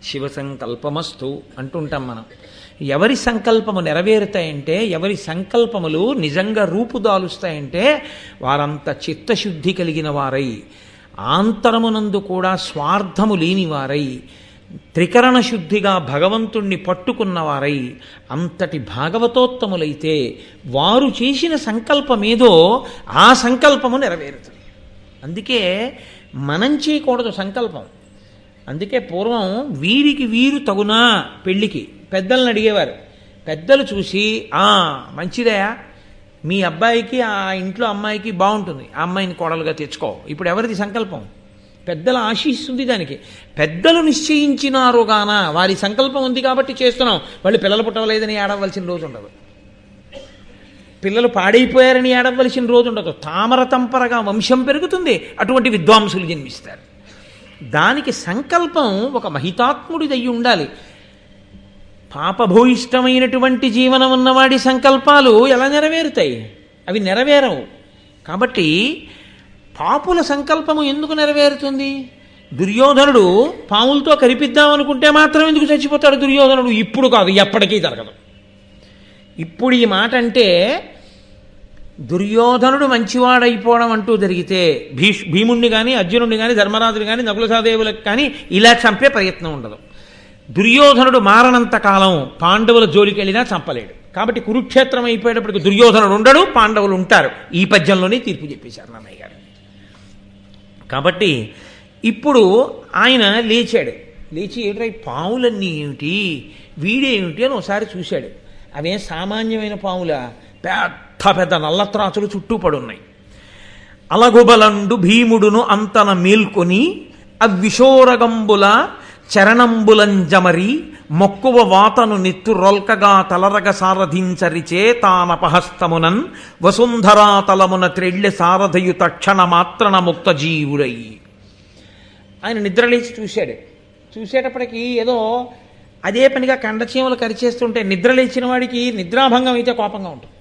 శివ సంకల్పమస్తు అంటుంటాం మనం. ఎవరి సంకల్పము నెరవేరుతాయంటే, ఎవరి సంకల్పములు నిజంగా రూపుదాలుస్తాయంటే వారంత చిత్తశుద్ధి కలిగిన వారై, ఆంతరమునందు కూడా స్వార్థము లేని వారై, త్రికరణ శుద్ధిగా భగవంతుణ్ణి పట్టుకున్నవారై అంతటి భాగవతోత్తములైతే వారు చేసిన సంకల్పమేదో ఆ సంకల్పము నెరవేరుతుంది. అందుకే మనం చేయకూడదు సంకల్పం. అందుకే పూర్వం వీరికి వీరు తగునా పెళ్ళికి పెద్దలను అడిగేవారు. పెద్దలు చూసి మంచిదయా, మీ అబ్బాయికి ఆ ఇంట్లో అమ్మాయికి బాగుంటుంది, ఆ అమ్మాయిని కోడలుగా తెచ్చుకో. ఇప్పుడు ఎవరిది సంకల్పం? పెద్దలు ఆశిస్తుంది దానికి. పెద్దలు నిశ్చయించినారుగాన వారి సంకల్పం ఉంది కాబట్టి చేస్తున్నాం. వాళ్ళు పిల్లలు పుట్టవలేదని ఏడవలసిన రోజు ఉండదు, పిల్లలు పాడైపోయారని ఏడవలసిన రోజు ఉండదు. తామర తంపరగా వంశం పెరుగుతుంది, అటువంటి విద్వాంసులు జన్మిస్తారు. దానికి సంకల్పం ఒక మహితాత్ముడిదయ్యి ఉండాలి. పాపభూయిష్టమైనటువంటి జీవనం ఉన్నవాడి సంకల్పాలు ఎలా నెరవేరుతాయి? అవి నెరవేరవు. కాబట్టి పాపుల సంకల్పము ఎందుకు నెరవేరుతుంది? దుర్యోధనుడు పాములతో కరిపిద్దామనుకుంటే మాత్రం ఎందుకు చచ్చిపోతాడు దుర్యోధనుడు? ఇప్పుడు కాదు, ఎప్పటికీ జరగదు. ఇప్పుడు ఈ మాట అంటే దుర్యోధనుడు మంచివాడైపోవడం అంటూ జరిగితే భీముణ్ణి కానీ, అర్జునుడిని కానీ, ధర్మరాజుని కానీ, నకుల సహదేవులకు కానీ ఇలా చంపే ప్రయత్నం ఉండదు. దుర్యోధనుడు మారనంత కాలం పాండవుల జోలికి వెళ్ళినా చంపలేడు. కాబట్టి కురుక్షేత్రం అయిపోయేటప్పటికి దుర్యోధనుడు ఉండడు, పాండవులు ఉంటారు. ఈ పద్యంలోనే తీర్పు చెప్పేశారు నన్నయ్య గారు. కాబట్టి ఇప్పుడు ఆయన లేచాడు. లేచి ఏమిటో పావులన్నీ ఏమిటి, వీడేమిటి అని ఒకసారి చూశాడు. అవే సామాన్యమైన పావుల, పెద్ద పెద్ద నల్లత్రాచులు చుట్టూ పడున్నాయి. అలగుబలండు భీముడును అంతన మేల్కొని అవిశోరగంబుల చరణంబులంజమరి మొక్కువ వాతను నెత్తు రొల్కగా తలరగ సారథించరిచే తానపహస్తమునన్ వసుంధరా తలమున త్రెళ్ళె సారథయు తక్షణ మాత్రన ముక్త జీవుడై. ఆయన నిద్రలేచి చూశాడు. చూసేటప్పటికి ఏదో అదే పనిగా కండచీమలు కరిచేస్తుంటే నిద్రలేచిన వాడికి నిద్రాభంగం అయితే కోపంగా ఉంటుంది.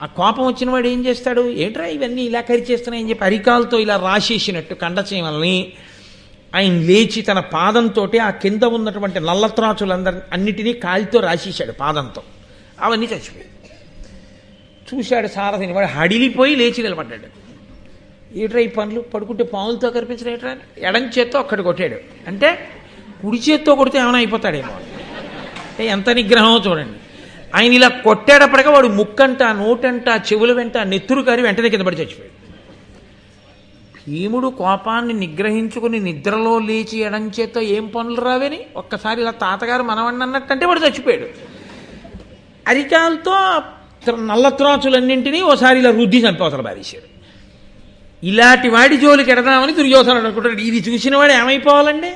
ఆ కోపం వచ్చిన వాడు ఏం చేస్తాడు? ఏంట్రా ఇవన్నీ ఇలా కరిచేస్తున్నాయని చెప్పి అరికాలతో ఇలా రాసేసినట్టు కండచీమల్ని ఆయన లేచి తన పాదంతో ఆ కింద ఉన్నటువంటి అన్నిటినీ కాలితో రాసేశాడు పాదంతో. అవన్నీ చచ్చిపోయాయి. చూశాడు సారథిని. వాడు హడిలిపోయి లేచి నిలబడ్డాడు. ఏట్రా ఈ పనులు, పడుకుంటే పాములతో కనిపించడం ఏట్రా? ఎడం చేత్తో అక్కడ కొట్టాడు. అంటే కుడి చేత్తో కొడితే ఏమైనా అయిపోతాడేమో. అంటే ఎంత నిగ్రహమో చూడండి. ఆయన ఇలా కొట్టేటప్పటిగా వాడు ముక్కంట, నోటంట, చెవుల వెంట నెత్తురు కారి వెంటనే కింద పడి చచ్చిపోయాడు. భీముడు కోపాన్ని నిగ్రహించుకుని నిద్రలో లేచి ఎడంచేతో ఏం పనులు రావని ఒక్కసారి ఇలా తాతగారు మనవణ్ణి అన్నట్టంటే వాడు చచ్చిపోయాడు. అరికాలతో నల్లత్రాచులన్నింటినీ ఓసారి ఇలా రుద్ది చంపవసలు బారేశాడు. ఇలాంటి వాడి జోలికి ఎడదామని దుర్యోధనుడు అనుకుంటాడు. ఇది చూసిన వాడు ఏమైపోవాలండి?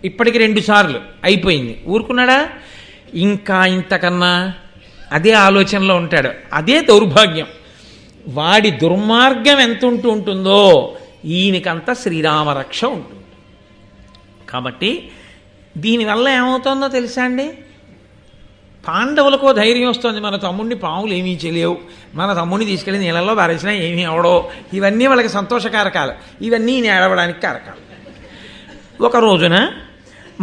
ఇప్పటికి 2 సార్లు అయిపోయింది. ఊరుకున్నాడా? ఇంకా ఇంతకన్నా అదే ఆలోచనలో ఉంటాడు. అదే దౌర్భాగ్యం. వాడి దుర్మార్గం ఎంత ఉంటుందో ఈయనకంతా శ్రీరామరక్ష ఉంటుంది. కాబట్టి దీనివల్ల ఏమవుతుందో తెలుసా అండి? పాండవులకో ధైర్యం వస్తుంది. మన తమ్ముడిని పాములు ఏమీ చేయలేవు, మన తమ్ముడిని తీసుకెళ్ళి నీళ్ళల్లో బారేసినా ఏమీ అవడో. ఇవన్నీ వాళ్ళకి సంతోషకారకాలు. ఇవన్నీ ఏడవడానికి కారకాలు. ఒక రోజున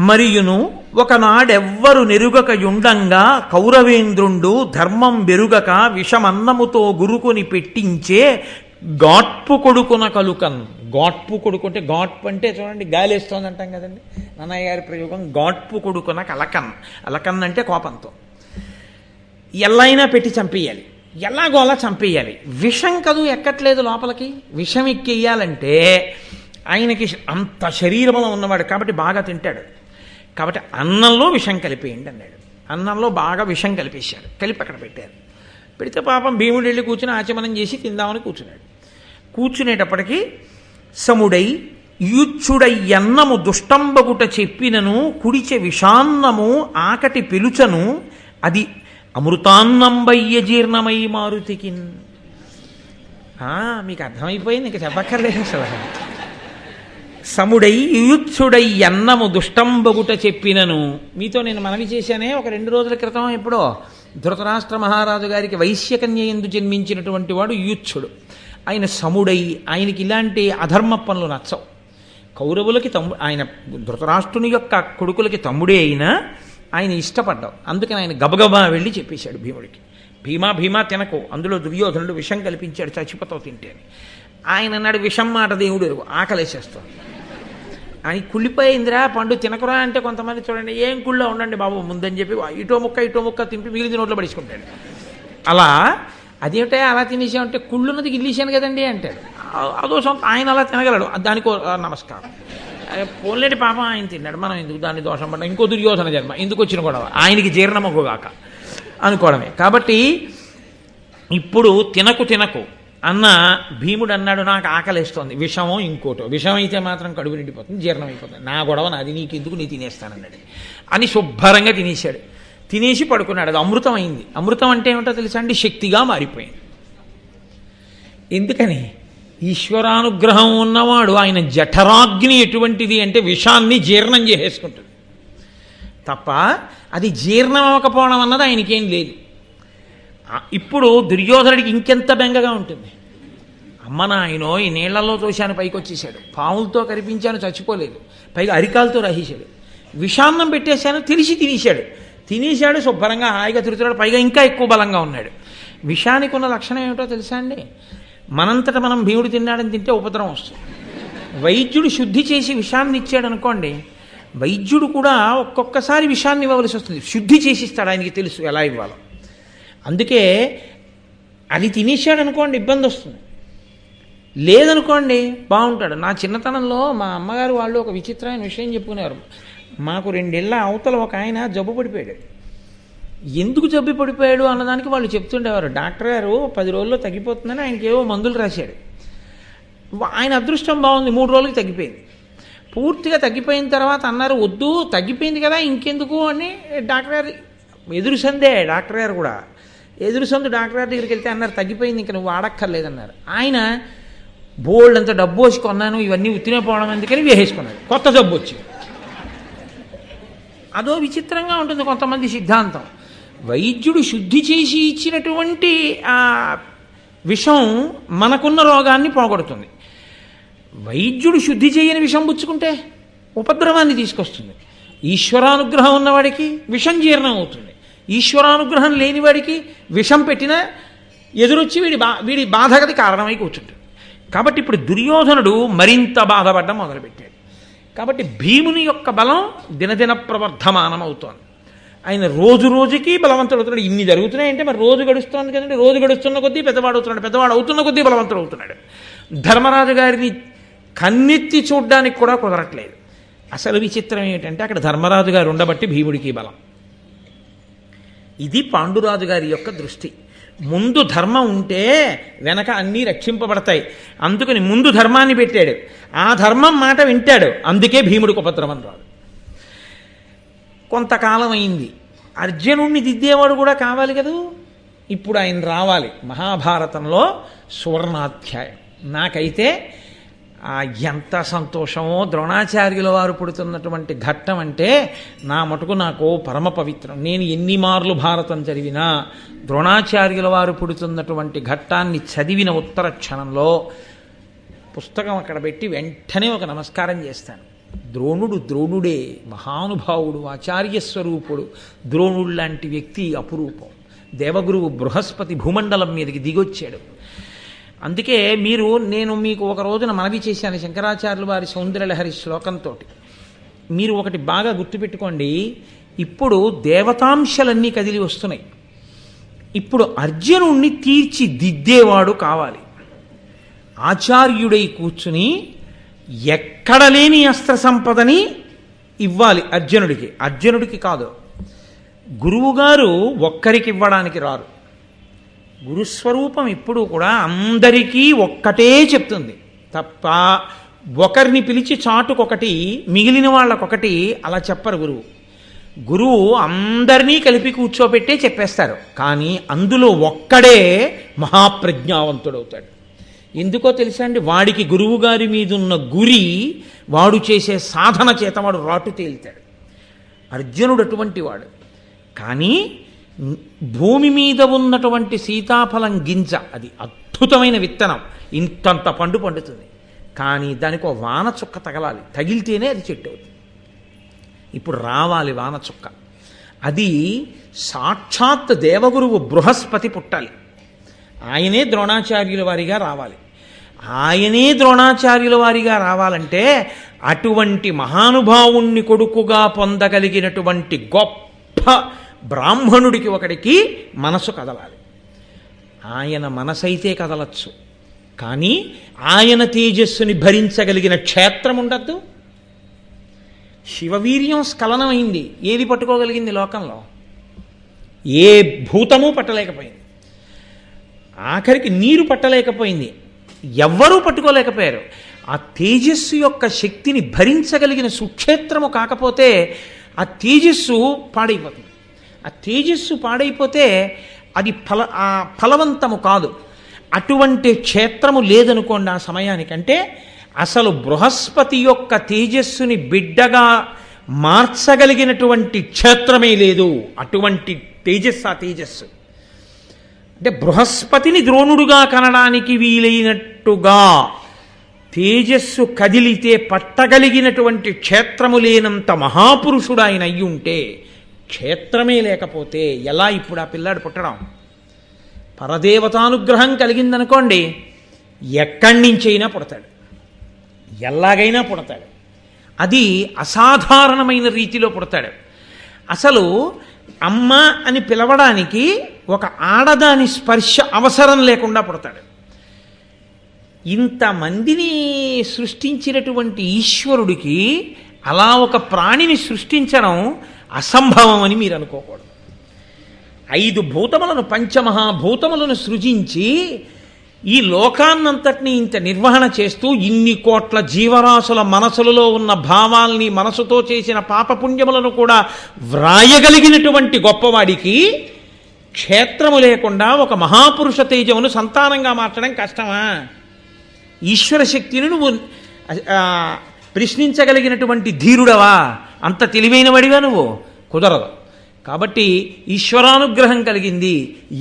మరియును ఒకనాడెవ్వరు నెరుగక యుండంగా కౌరవేంద్రుండు ధర్మం బెరుగక విషమన్నముతో గురుకుని పెట్టించే గాట్పు కొడుకున కలుకన్. గాట్పు కొడుకు అంటే, గాట్పు అంటే చూడండి గాలి వేస్తోంది అంటాం కదండి, నన్నయ్య గారి ప్రయోగం. గాట్పు కొడుకున కలకన్. అలకన్ అంటే కోపంతో. ఎల్లైనా పెట్టి చంపేయాలి, ఎలాగో అలా చంపేయాలి. విషం కదూ ఎక్కట్లేదు లోపలికి. విషం ఎక్కేయాలంటే ఆయనకి అంత శరీరబలం ఉన్నవాడు కాబట్టి బాగా తింటాడు. కాబట్టి అన్నంలో విషం కలిపేయండి అన్నాడు. అన్నంలో బాగా విషం కలిపేశారు. కలిపి అక్కడ పెట్టారు. పెడితే పాపం భీముడు వెళ్ళి కూర్చుని ఆచమనం చేసి తిందామని కూర్చున్నాడు. కూర్చునేటప్పటికీ సముడై యూచ్చుడై అన్నము దుష్టంబగుట చెప్పినను కుడిచె విషాన్నము ఆకటి పిలుచను అది అమృతాన్నంబయ్య జీర్ణమై మారుతికిన్. మీకు అర్థమైపోయింది, ఇంక చెప్పక్కర్లేదు అసలు. సముడై యూత్సుడై అన్నము దుష్టంబగుట చెప్పినను. మీతో నేను మనవి చేశానే ఒక 2 రోజుల క్రితం ఎప్పుడో. ధృతరాష్ట్ర మహారాజు గారికి వైశ్యకన్య యందు జన్మించినటువంటి వాడు యూత్సుడు. ఆయన సముడై, ఆయనకి ఇలాంటి అధర్మ పనులు నచ్చవు. కౌరవులకి ఆయన ధృతరాష్ట్రుని యొక్క కొడుకులకి తమ్ముడే అయినా ఆయన ఇష్టపడ్డావు. అందుకని ఆయన గబగబా వెళ్ళి చెప్పేశాడు భీముడికి, భీమా భీమా తినకు, అందులో దుర్యోధనుడు విషం కల్పించాడు, చచ్చిపోతావు తింటే అని. ఆయన అన్నాడు, విషం మాట దేవుడు ఆకలేసేస్తాడు. అని కుళ్ళిపోయిందిరా పండు తినకురా అంటే కొంతమంది చూడండి ఏం కుళ్ళో ఉండండి బాబు ముందని చెప్పి ఇటో ముక్క తింపి మిగిలిన నోట్లో పడుచుకుంటాడు. అలా అదేమిటా అలా తినేసామంటే కుళ్ళున్నది గిల్లేసాను కదండి అంటాడు. అదో సొంత ఆయన అలా తినగలడు, దానికో నమస్కారం. పోలేటి పాపం ఆయన తిన్నాడు, మనం ఎందుకు దాన్ని దోషం పడ్డా, ఇంకో దుర్యోధన జన్మ ఎందుకు వచ్చిన గొడవ, ఆయనకి జీర్ణమగుగాక అనుకోవడమే. కాబట్టి ఇప్పుడు తినకు అన్న భీముడు అన్నాడు, నాకు ఆకలిస్తోంది, విషమో ఇంకోటో, విషం అయితే మాత్రం కడుపు నిండిపోతుంది, జీర్ణం అయిపోతుంది, నా గొడవ నాది, నీకు ఎందుకు నీ తినేస్తానన్నాడు అని శుభ్రంగా తినేశాడు. తినేసి పడుకున్నాడు. అది అమృతం అయింది. అమృతం అంటే ఏమిటో తెలుసా అండి? శక్తిగా మారిపోయింది. ఎందుకని? ఈశ్వరానుగ్రహం ఉన్నవాడు ఆయన జఠరాగ్ని ఎటువంటిది అంటే విషాన్ని జీర్ణం చేసేసుకుంటుంది తప్ప అది జీర్ణం అవ్వకపోవడం అన్నది ఆయనకేం లేదు. ఇప్పుడు దుర్యోధనుడికి ఇంకెంత బెంగగా ఉంటుంది. అమ్మ నాయనో ఈ నీళ్లలో తోశాను పైకి వచ్చేసాడు, పాములతో కరిపించాను చచ్చిపోలేదు, పైగా అరికాలతో రాసేశాడు, విషాన్నం పెట్టేశాను తెలిసి తినేశాడు శుభ్రంగా హాయిగా తిరుగుతున్నాడు, పైగా ఇంకా ఎక్కువ బలంగా ఉన్నాడు. విషానికి ఉన్న లక్షణం ఏమిటో తెలుసా అండి? మనంతట మనం భీముడు తిన్నాడని తింటే ఉపద్రవం వస్తుంది. వైద్యుడు శుద్ధి చేసి విషాన్ని ఇచ్చాడు అనుకోండి, వైద్యుడు కూడా ఒక్కొక్కసారి విషాన్ని ఇవ్వవలసి వస్తుంది, శుద్ధి చేసిస్తాడు, ఆయనకి తెలుసు ఎలా ఇవ్వాలో. అందుకే అది తినేసాడు అనుకోండి ఇబ్బంది వస్తుంది, లేదనుకోండి బాగుంటాడు. నా చిన్నతనంలో మా అమ్మగారు వాళ్ళు ఒక విచిత్రమైన విషయం చెప్పుకునేవారు. మాకు 2 ఏళ్ల అవతల ఒక ఆయన జబ్బు పడిపోయాడు. ఎందుకు జబ్బు పడిపోయాడు అన్నదానికి వాళ్ళు చెప్తుండేవారు. డాక్టర్ గారు 10 రోజుల్లో తగ్గిపోతుందని ఆయనకి ఏవో మందులు రాశాడు. ఆయన అదృష్టం బాగుంది, 3 రోజులకి తగ్గిపోయింది. పూర్తిగా తగ్గిపోయిన తర్వాత అన్నారు, వద్దు తగ్గిపోయింది కదా ఇంకెందుకు అని డాక్టర్ గారు ఎదురుసందే. డాక్టర్ గారు కూడా ఎదురుసందు డాక్టర్ గారి దగ్గరికి వెళ్తే అన్నారు, తగ్గిపోయింది ఇంక నువ్వు వాడక్కర్లేదన్నారు. ఆయన బోల్డ్ అంత డబ్బు వచ్చి కొన్నాను, ఇవన్నీ ఉత్తినే పోవడం ఎందుకని వేసేసుకున్నాడు, కొత్త జబ్బు వచ్చి. అదో విచిత్రంగా ఉంటుంది కొంతమంది సిద్ధాంతం. వైద్యుడు శుద్ధి చేసి ఇచ్చినటువంటి ఆ విషం మనకున్న రోగాన్ని పోగొడుతుంది. వైద్యుడు శుద్ధి చేయని విషం పుచ్చుకుంటే ఉపద్రవాన్ని తీసుకొస్తుంది. ఈశ్వరానుగ్రహం ఉన్నవాడికి విషం జీర్ణం అవుతుంది, ఈశ్వరానుగ్రహం లేనివాడికి విషం పెట్టినా ఎదురొచ్చి వీడి బాధగది కారణమై కూర్చుంటుంది. కాబట్టి ఇప్పుడు దుర్యోధనుడు మరింత బాధపడడం మొదలుపెట్టాడు. కాబట్టి భీముని యొక్క బలం దినదిన ప్రవర్ధమానం అవుతోంది. ఆయన రోజు రోజుకి బలవంతుడు అవుతున్నాడు. ఇన్ని జరుగుతున్నాయంటే మరి రోజు గడుస్తోంది కదండి. రోజు గడుస్తున్న కొద్దీ పెద్దవాడు అవుతున్నాడు, పెద్దవాడు అవుతున్న కొద్దీ బలవంతుడు అవుతున్నాడు. ధర్మరాజు గారిని కన్నెత్తి చూడ్డానికి కూడా కుదరట్లేదు. అసలు విచిత్రం ఏమిటంటే అక్కడ ధర్మరాజు గారు ఉండబట్టి భీముడికి బలం. ఇది పాండురాజు గారి యొక్క దృష్టి. ముందు ధర్మం ఉంటే వెనక అన్నీ రక్షింపబడతాయి. అందుకని ముందు ధర్మాన్ని పెట్టాడు, ఆ ధర్మం మాట వింటాడు, అందుకే భీముడికి ఉపద్రవం రాదు. కొంతకాలం అయింది, అర్జునుడిని దిద్దేవాడు కూడా కావాలి కదూ. ఇప్పుడు ఆయన రావాలి. మహాభారతంలో సువర్ణాధ్యాయం. నాకైతే ఎంత సంతోషమో ద్రోణాచార్యుల వారు పుడుతున్నటువంటి ఘట్టం అంటే నా మటుకు నాకు పరమ పవిత్రం. నేను ఎన్ని మార్లు భారతం చదివినా ద్రోణాచార్యుల వారు పుడుతున్నటువంటి ఘట్టాన్ని చదివిన ఉత్తర క్షణంలో పుస్తకం అక్కడ పెట్టి వెంటనే ఒక నమస్కారం చేస్తాను. ద్రోణుడే, మహానుభావుడు, ఆచార్యస్వరూపుడు. ద్రోణుడు లాంటి వ్యక్తి అపురూపం. దేవగురువు బృహస్పతి భూమండలం మీదకి దిగొచ్చాడు. అందుకే నేను మీకు ఒక రోజున మనవి చేశాను శంకరాచార్యుల వారి సౌందర్యలహరి శ్లోకంతో. మీరు ఒకటి బాగా గుర్తుపెట్టుకోండి, ఇప్పుడు దేవతాంశలన్నీ కదిలి వస్తున్నాయి. ఇప్పుడు అర్జునుణ్ణి తీర్చిదిద్దేవాడు కావాలి. ఆచార్యుడై కూర్చుని ఎక్కడ లేని అస్త్ర సంపదని ఇవ్వాలి అర్జునుడికి కాదు. గురువుగారు ఒక్కరికి ఇవ్వడానికి రారు. గురుస్వరూపం ఎప్పుడూ కూడా అందరికీ ఒక్కటే చెప్తుంది తప్ప ఒకరిని పిలిచి చాటుకొకటి మిగిలిన వాళ్ళకొకటి అలా చెప్పరు. గురువు అందరినీ కలిపి కూర్చోబెట్టే చెప్పేస్తారు, కానీ అందులో ఒక్కడే మహాప్రజ్ఞావంతుడవుతాడు. ఎందుకో తెలుసా అండి? వాడికి గురువు గారి మీద ఉన్న గురి, వాడు చేసే సాధన చేత వాడు రాటు తేలుతాడు. అర్జునుడు అటువంటి వాడు. కానీ భూమి మీద ఉన్నటువంటి సీతాఫలం గింజ, అది అద్భుతమైన విత్తనం, ఇంతంత పండు పండుతుంది. కానీ దానికి ఒక వాన చుక్క తగలాలి, తగిలితేనే అది చెట్టు అవుతుంది. ఇప్పుడు రావాలి వాన చుక్క. అది సాక్షాత్ దేవగురువు బృహస్పతి పుట్టాలి, ఆయనే ద్రోణాచార్యుల వారిగా రావాలి. ఆయనే ద్రోణాచార్యుల వారిగా రావాలంటే అటువంటి మహానుభావుణ్ణి కొడుకుగా పొందగలిగినటువంటి గొప్ప బ్రాహ్మణుడికి ఒకడికి మనసు కదలాలి. ఆయన మనసైతే కదలచ్చు, కానీ ఆయన తేజస్సుని భరించగలిగిన క్షేత్రం ఉండద్దు. శివవీర్యం స్ఖలనమైంది, ఏది పట్టుకోగలిగింది లోకంలో? ఏ భూతము పట్టలేకపోయింది. ఆఖరికి నీరు పట్టలేకపోయింది, ఎవ్వరూ పట్టుకోలేకపోయారు. ఆ తేజస్సు యొక్క శక్తిని భరించగలిగిన సుక్షేత్రము కాకపోతే ఆ తేజస్సు పాడైపోతుంది. ఆ తేజస్సు పాడైపోతే అది ఫలవంతము కాదు. అటువంటి క్షేత్రము లేదనుకోండి ఆ సమయానికంటే అసలు బృహస్పతి యొక్క తేజస్సుని బిడ్డగా మార్చగలిగినటువంటి క్షేత్రమే లేదు. అటువంటి తేజస్సు, ఆ తేజస్సు అంటే బృహస్పతిని ద్రోణుడుగా కనడానికి వీలైనట్టుగా తేజస్సు కదిలితే పట్టగలిగినటువంటి క్షేత్రము లేనంత మహాపురుషుడు ఆయన అయ్యి ఉంటే, క్షేత్రమే లేకపోతే ఎలా ఇప్పుడు ఆ పిల్లాడు పుట్టడం? పరదేవతానుగ్రహం కలిగిందనుకోండి, ఎక్కడి నుంచైనా పుడతాడు, ఎలాగైనా పుడతాడు. అది అసాధారణమైన రీతిలో పుడతాడు. అసలు అమ్మ అని పిలవడానికి ఒక ఆడదాని స్పర్శ అవసరం లేకుండా పుడతాడు. ఇంతమందిని సృష్టించినటువంటి ఈశ్వరుడికి అలా ఒక ప్రాణిని సృష్టించడం అసంభవం అని మీరు అనుకోకూడదు. 5 భూతములను, పంచమహాభూతములను సృజించి ఈ లోకాన్నంతటినీ ఇంత నిర్వహణ చేస్తూ ఇన్ని కోట్ల జీవరాశుల మనసులలో ఉన్న భావాల్ని, మనసుతో చేసిన పాపపుణ్యములను కూడా వ్రాయగలిగినటువంటి గొప్పవాడికి క్షేత్రము లేకుండా ఒక మహాపురుష తేజమును సంతానంగా మార్చడం కష్టమా? ఈశ్వర శక్తిని నువ్వు ప్రశ్నించగలిగినటువంటి ధీరుడవా? అంత తెలివైన వాడివా నువ్వు? కుదరదు. కాబట్టి ఈశ్వరానుగ్రహం కలిగింది.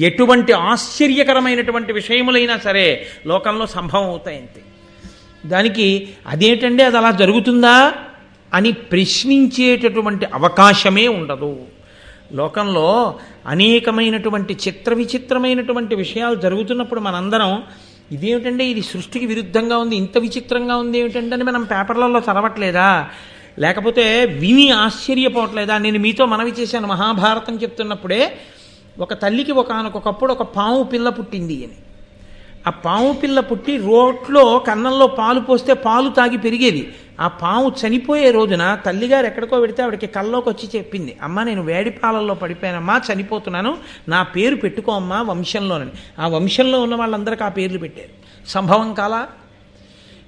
ఎటువంటి ఆశ్చర్యకరమైనటువంటి విషయములైనా సరే లోకంలో సంభవం అవుతాయి అంతే. దానికి అదేంటంటే అది అలా జరుగుతుందా అని ప్రశ్నించేటటువంటి అవకాశమే ఉండదు. లోకంలో అనేకమైనటువంటి చిత్ర విచిత్రమైనటువంటి విషయాలు జరుగుతున్నప్పుడు మనందరం ఇదేమిటంటే, ఇది సృష్టికి విరుద్ధంగా ఉంది, ఇంత విచిత్రంగా ఉంది ఏమిటంటే అని మనం పేపర్లలో చదవట్లేదా? లేకపోతే విని ఆశ్చర్యపోవట్లేదా? నేను మీతో మనవి చేశాను, మహాభారతం చెప్తున్నప్పుడే ఒక తల్లికి ఒకనకొకప్పుడు ఒక పాము పిల్ల పుట్టింది అని. ఆ పాము పిల్ల పుట్టి రోట్లో కన్నంలో పాలు పోస్తే పాలు తాగి పెరిగేది. ఆ పాము చనిపోయే రోజున తల్లిగారు ఎక్కడికో పెడితే ఆవిడకి కల్లోకి వచ్చి చెప్పింది, అమ్మ నేను వేడి పాలల్లో పడిపోయానమ్మా, చనిపోతున్నాను, నా పేరు పెట్టుకో అమ్మా వంశంలోనని. ఆ వంశంలో ఉన్న వాళ్ళందరికీ ఆ పేర్లు పెట్టారు. సంభవం కాలా?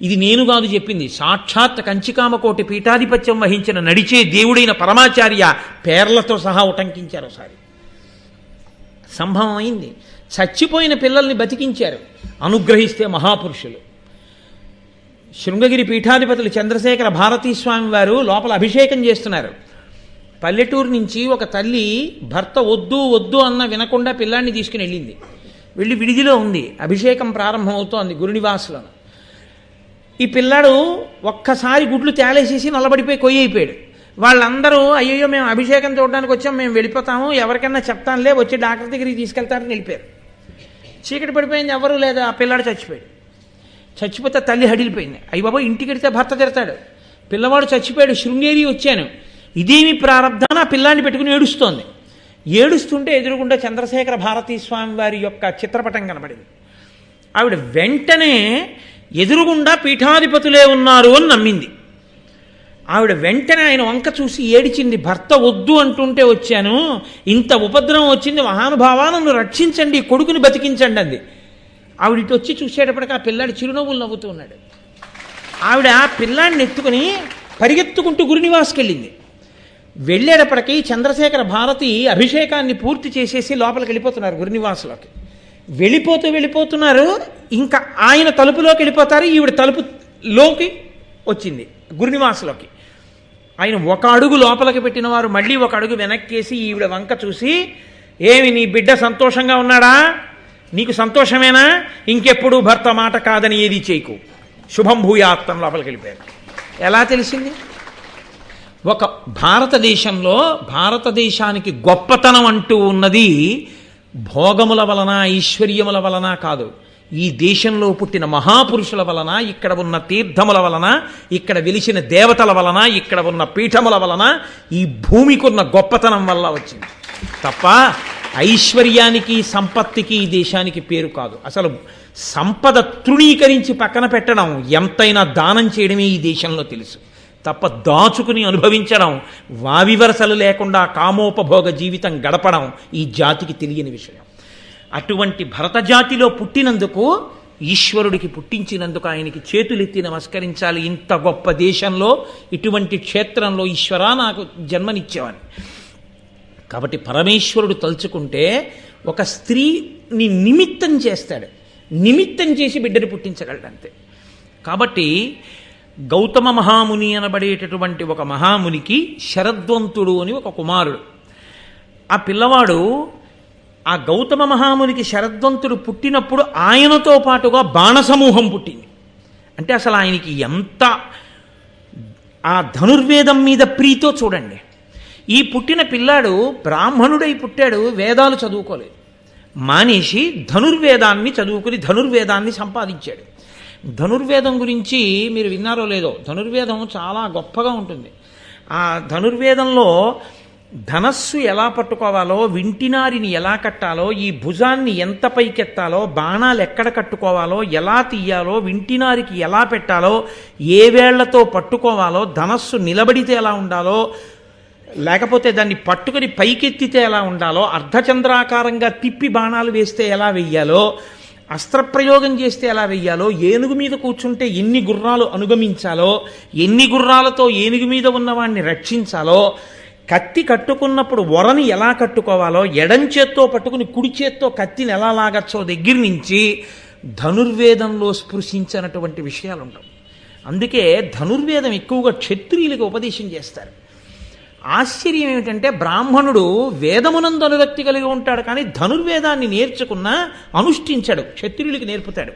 ఇది నేను కాదు చెప్పింది, సాక్షాత్ కంచికామకోటి పీఠాధిపత్యం వహించిన నడిచే దేవుడైన పరమాచార్య పేర్లతో సహా ఉటంకించారు ఒకసారి. సంభవం అయింది. చచ్చిపోయిన పిల్లల్ని బతికించారు, అనుగ్రహిస్తే మహాపురుషులు. శృంగగిరి పీఠాధిపతులు చంద్రశేఖర భారతీస్వామి వారు లోపల అభిషేకం చేస్తున్నారు. పల్లెటూరు నుంచి ఒక తల్లి భర్త వద్దు వద్దు అన్న వినకుండా పిల్లాన్ని తీసుకుని వెళ్ళింది. వెళ్ళి విడిదిలో ఉంది, అభిషేకం ప్రారంభమవుతోంది గురునివాసులను. ఈ పిల్లాడు ఒక్కసారి గుడ్లు తేలేసేసి నల్లబడిపోయి కొయ్యి అయిపోయాడు. వాళ్ళందరూ అయ్యో మేము అభిషేకం చూడడానికి వచ్చాం, మేము వెళ్ళిపోతాము, ఎవరికైనా చెప్తానులే, వచ్చి డాక్టర్ దగ్గరికి తీసుకెళ్తారని వెళ్ళిపోయారు. చీకటి పడిపోయింది, ఎవరూ లేదు, ఆ పిల్లాడు చచ్చిపోయాడు. చచ్చిపోతే తల్లి హడిలిపోయింది. అయ్యి బాబా ఇంటికి వెడితే భర్త తిడతాడు, పిల్లవాడు చచ్చిపోయాడు, శృంగేరి వచ్చాను, ఇదేమి ప్రారంధాన్ని ఆ పిల్లాన్ని పెట్టుకుని ఏడుస్తోంది. ఏడుస్తుంటే ఎదురుగుండా చంద్రశేఖర భారతీస్వామి వారి యొక్క చిత్రపటం కనబడింది. ఆవిడ వెంటనే ఎదురుగుండా పీఠాధిపతులే ఉన్నారు అని నమ్మింది. ఆవిడ వెంటనే ఆయన వంక చూసి ఏడిచింది, భర్త వద్దు అంటుంటే వచ్చాను, ఇంత ఉపద్రవం వచ్చింది, మహానుభావా నన్ను రక్షించండి, కొడుకుని బతికించండి అంది. ఆవిడ ఇటు వచ్చి చూసేటప్పటికి ఆ పిల్లాడు చిరునవ్వులు నవ్వుతూ ఉన్నాడు. ఆవిడ ఆ పిల్లాడిని ఎత్తుకుని పరిగెత్తుకుంటూ గురునివాస్కి వెళ్ళింది. వెళ్ళేటప్పటికీ చంద్రశేఖర భారతి అభిషేకాన్ని పూర్తి చేసేసి లోపలికి వెళ్ళిపోతున్నారు గురునివాసులోకి. వెళ్ళిపోతున్నారు, ఇంకా ఆయన తలుపులోకి వెళ్ళిపోతారు, ఈవిడ తలుపులోకి వచ్చింది గురునివాసులోకి. ఆయన ఒక అడుగు లోపలికి పెట్టిన వారు మళ్ళీ ఒక అడుగు వెనక్కేసి ఈవిడ వంక చూసి, ఏమి నీ బిడ్డ సంతోషంగా ఉన్నాడా, నీకు సంతోషమేనా, ఇంకెప్పుడు భర్త మాట కాదని ఏది చేయకు, శుభం భూయాత్తం లోపలికి వెళ్ళిపోయారు. ఎలా తెలిసింది? ఒక భారతదేశంలో భారతదేశానికి గొప్పతనం అంటూ ఉన్నది భోగముల వలన ఐశ్వర్యముల వలన కాదు, ఈ దేశంలో పుట్టిన మహాపురుషుల వలన, ఇక్కడ ఉన్న తీర్థముల వలన, ఇక్కడ వెలిసిన దేవతల వలన, ఇక్కడ ఉన్న పీఠముల వలన, ఈ భూమికున్న గొప్పతనం వల్ల వచ్చింది తప్ప ఐశ్వర్యానికి సంపత్తికి ఈ దేశానికి పేరు కాదు. అసలు సంపద తృణీకరించి పక్కన పెట్టడం, ఎంతైనా దానం చేయడమే ఈ దేశంలో తెలుసు తప్ప దాచుకుని అనుభవించడం, వావివరసలు లేకుండా కామోపభోగ జీవితం గడపడం ఈ జాతికి తెలియని విషయం. అటువంటి భరత జాతిలో పుట్టినందుకు, ఈశ్వరుడికి పుట్టించినందుకు ఆయనకి చేతులెత్తి నమస్కరించాలి. ఇంత గొప్ప దేశంలో, ఇటువంటి క్షేత్రంలో ఈశ్వరా నాకు జన్మనిచ్చేవాని. కాబట్టి పరమేశ్వరుడు తలుచుకుంటే ఒక స్త్రీని నిమిత్తం చేస్తాడు, నిమిత్తం చేసి బిడ్డని పుట్టించగలడు అంతే. కాబట్టి గౌతమ మహాముని అనబడేటటువంటి ఒక మహామునికి శరద్వంతుడు అని ఒక కుమారుడు. ఆ పిల్లవాడు, ఆ గౌతమ మహామునికి శరద్వంతుడు పుట్టినప్పుడు ఆయనతో పాటుగా బాణసమూహం పుట్టింది. అంటే అసలు ఆయనకి ఎంత ఆ ధనుర్వేదం మీద ప్రీతో చూడండి. ఈ పుట్టిన పిల్లాడు బ్రాహ్మణుడై పుట్టాడు, వేదాలు చదువుకోలేదు, మానేసి ధనుర్వేదాన్ని చదువుకుని ధనుర్వేదాన్ని సంపాదించాడు. ధనుర్వేదం గురించి మీరు విన్నారో లేదో, ధనుర్వేదం చాలా గొప్పగా ఉంటుంది. ఆ ధనుర్వేదంలో ధనస్సు ఎలా పట్టుకోవాలో, వింటినారిని ఎలా కట్టాలో, ఈ భుజాన్ని ఎంత పైకెత్తాలో, బాణాలు ఎక్కడ కట్టుకోవాలో, ఎలా తీయాలో, వింటినారికి ఎలా పెట్టాలో, ఏ వేళ్లతో పట్టుకోవాలో, ధనస్సు నిలబడితే ఎలా ఉండాలో, లేకపోతే దాన్ని పట్టుకుని పైకెత్తితే ఎలా ఉండాలో, అర్ధచంద్రాకారంగా తిప్పి బాణాలు వేస్తే ఎలా వెయ్యాలో, అస్త్రప్రయోగం చేస్తే ఎలా వెయ్యాలో, ఏనుగు మీద కూర్చుంటే ఎన్ని గుర్రాలు అనుగమించాలో, ఎన్ని గుర్రాలతో ఏనుగు మీద ఉన్నవాడిని రక్షించాలో, కత్తి కట్టుకున్నప్పుడు వరని ఎలా కట్టుకోవాలో, ఎడం చేత్తో పట్టుకుని కుడి చేత్తో కత్తిని ఎలా లాగచ్చో దగ్గర నుంచి ధనుర్వేదంలో స్పృశించినటువంటి విషయాలు ఉండవు. అందుకే ధనుర్వేదం ఎక్కువగా క్షత్రియులకు ఉపదేశం చేస్తారు. ఆశ్చర్యం ఏమిటంటే బ్రాహ్మణుడు వేదమునందు అనురక్తి కలిగి ఉంటాడు, కానీ ధనుర్వేదాన్ని నేర్చుకున్నా అనుష్ఠించాడు, క్షత్రియులకి నేర్పుతాడు.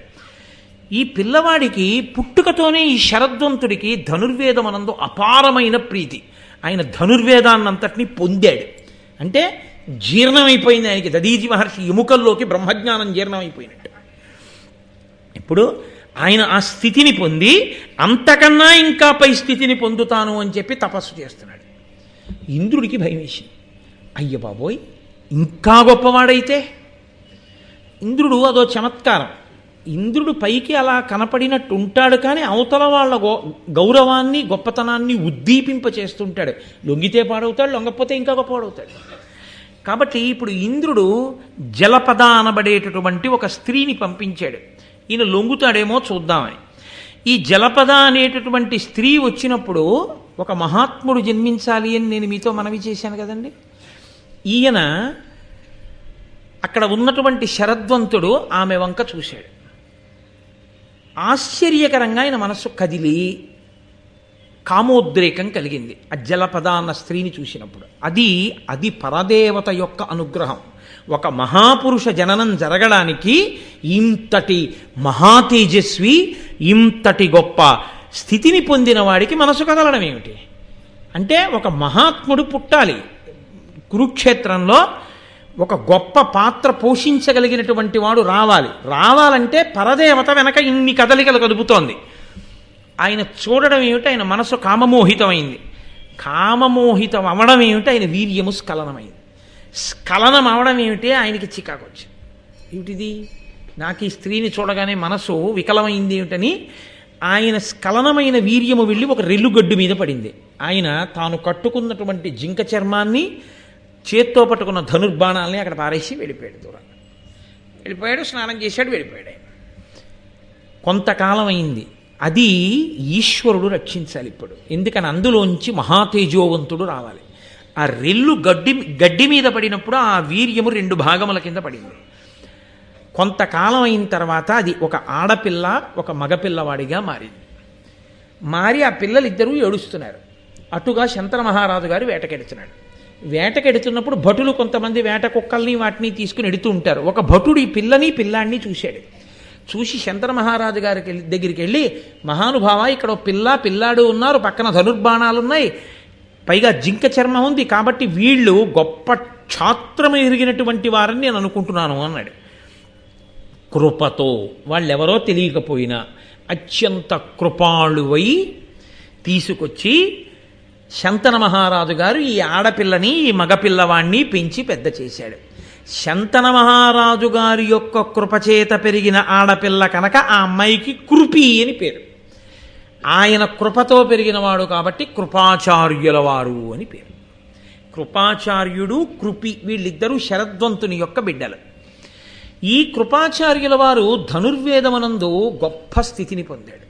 ఈ పిల్లవాడికి పుట్టుకతోనే ఈ శరద్వంతుడికి ధనుర్వేదమునందు అపారమైన ప్రీతి. ఆయన ధనుర్వేదాన్నంతటినీ పొందాడు. అంటే జీర్ణమైపోయింది ఆయనకి. దదీజి మహర్షి ఎముకల్లోకి బ్రహ్మజ్ఞానం జీర్ణమైపోయినట్టు. ఇప్పుడు ఆయన ఆ స్థితిని పొంది అంతకన్నా ఇంకా పై స్థితిని పొందుతాను అని చెప్పి తపస్సు చేస్తున్నాడు. ఇంద్రుడికి భయం వేసింది. అయ్య బాబోయ్, ఇంకా గొప్పవాడైతే. ఇంద్రుడు అదో చమత్కారం. ఇంద్రుడు పైకి అలా కనపడినట్టు ఉంటాడు, కానీ అవతల వాళ్ళ గౌరవాన్ని గొప్పతనాన్ని ఉద్దీపింప చేస్తుంటాడు. లొంగితే పాడవుతాడు, లొంగకపోతే ఇంకా గొప్పవాడవుతాడు. కాబట్టి ఇప్పుడు ఇంద్రుడు జలపద అనబడేటటువంటి ఒక స్త్రీని పంపించాడు. ఈయన లొంగుతాడేమో చూద్దామని. ఈ జలపద అనేటటువంటి స్త్రీ వచ్చినప్పుడు ఒక మహాత్ముడు జన్మించాలి అని నేను మీతో మనవి చేశాను కదండి. ఈయన అక్కడ ఉన్నటువంటి శరద్వంతుడు ఆమె వంక చూశాడు. ఆశ్చర్యకరంగా ఆయన మనస్సు కదిలి కామోద్రేకం కలిగింది ఆ జలపద అన్న స్త్రీని చూసినప్పుడు. అది పరదేవత యొక్క అనుగ్రహం. ఒక మహాపురుష జననం జరగడానికి ఇంతటి మహాతేజస్వి, ఇంతటి గొప్ప స్థితిని పొందిన వాడికి మనసు కదలడం ఏమిటి? అంటే ఒక మహాత్ముడు పుట్టాలి. కురుక్షేత్రంలో ఒక గొప్ప పాత్ర పోషించగలిగినటువంటి వాడు రావాలంటే పరదేవత వెనక ఇన్ని కదలికలు కదుపుతోంది. ఆయన చూడడం ఏమిటి? ఆయన మనసు కామమోహితమైంది. కామమోహితం అవడం ఏమిటి? ఆయన వీర్యము స్ఖలనమైంది. స్ఖలనం అవడం ఏమిటి? ఆయనకి చికాకు వచ్చింది. ఏమిటిది? నాకు ఈ స్త్రీని చూడగానే మనసు వికలమైంది ఏమిటని ఆయన స్ఖలనమైన వీర్యము వెళ్ళి ఒక రెల్లుగడ్డు మీద పడింది. ఆయన తాను కట్టుకున్నటువంటి జింక చర్మాన్ని, చేత్తో పట్టుకున్న ధనుర్బాణాలని అక్కడ పారేసి వెళ్ళిపోయాడు. దూరంగా వెళ్ళిపోయాడు, స్నానం చేశాడు, వెళ్ళిపోయాడు. ఆయన కొంతకాలం అయింది. అది ఈశ్వరుడు రక్షించాలి ఇప్పుడు. ఎందుకని అందులోంచి మహాతేజోవంతుడు రావాలి. ఆ రెల్లు గడ్డి మీద పడినప్పుడు ఆ వీర్యము 2 భాగముల కింద పడింది. కొంతకాలం అయిన తర్వాత అది ఒక ఆడపిల్ల, ఒక మగపిల్లవాడిగా మారి ఆ పిల్లలిద్దరూ ఏడుస్తున్నారు. అటుగా శంతన మహారాజు గారు వేటకెడుతున్నాడు. వేటకెడుతున్నప్పుడు భటులు కొంతమంది వేట కుక్కల్ని వాటిని తీసుకుని ఎడుతూ ఉంటారు. ఒక భటుడు ఈ పిల్లాడిని చూశాడు. చూసి శంతన మహారాజు గారి దగ్గరికి వెళ్ళి, మహానుభావ, ఇక్కడ పిల్లాడు ఉన్నారు, పక్కన ధనుర్బాణాలు ఉన్నాయి, పైగా జింక చర్మం ఉంది, కాబట్టి వీళ్ళు గొప్ప క్షాత్రం ఎరిగినటువంటి వారని నేను అనుకుంటున్నాను అన్నాడు. కృపతో, వాళ్ళెవరో తెలియకపోయినా అత్యంత కృపాళువై తీసుకొచ్చి శంతన మహారాజు గారు ఈ ఆడపిల్లని ఈ మగపిల్లవాణ్ణి పెంచి పెద్ద చేశాడు. శంతన మహారాజు గారి యొక్క కృపచేత పెరిగిన ఆడపిల్ల కనుక ఆ అమ్మాయికి కృపి అని పేరు. ఆయన కృపతో పెరిగినవాడు కాబట్టి కృపాచార్యుల వారు అని పేరు. కృపాచార్యుడు కృపి వీళ్ళిద్దరూ శరద్వంతుని యొక్క బిడ్డలు. ఈ కృపాచార్యుల వారు ధనుర్వేదమునందు గొప్ప స్థితిని పొందాడు.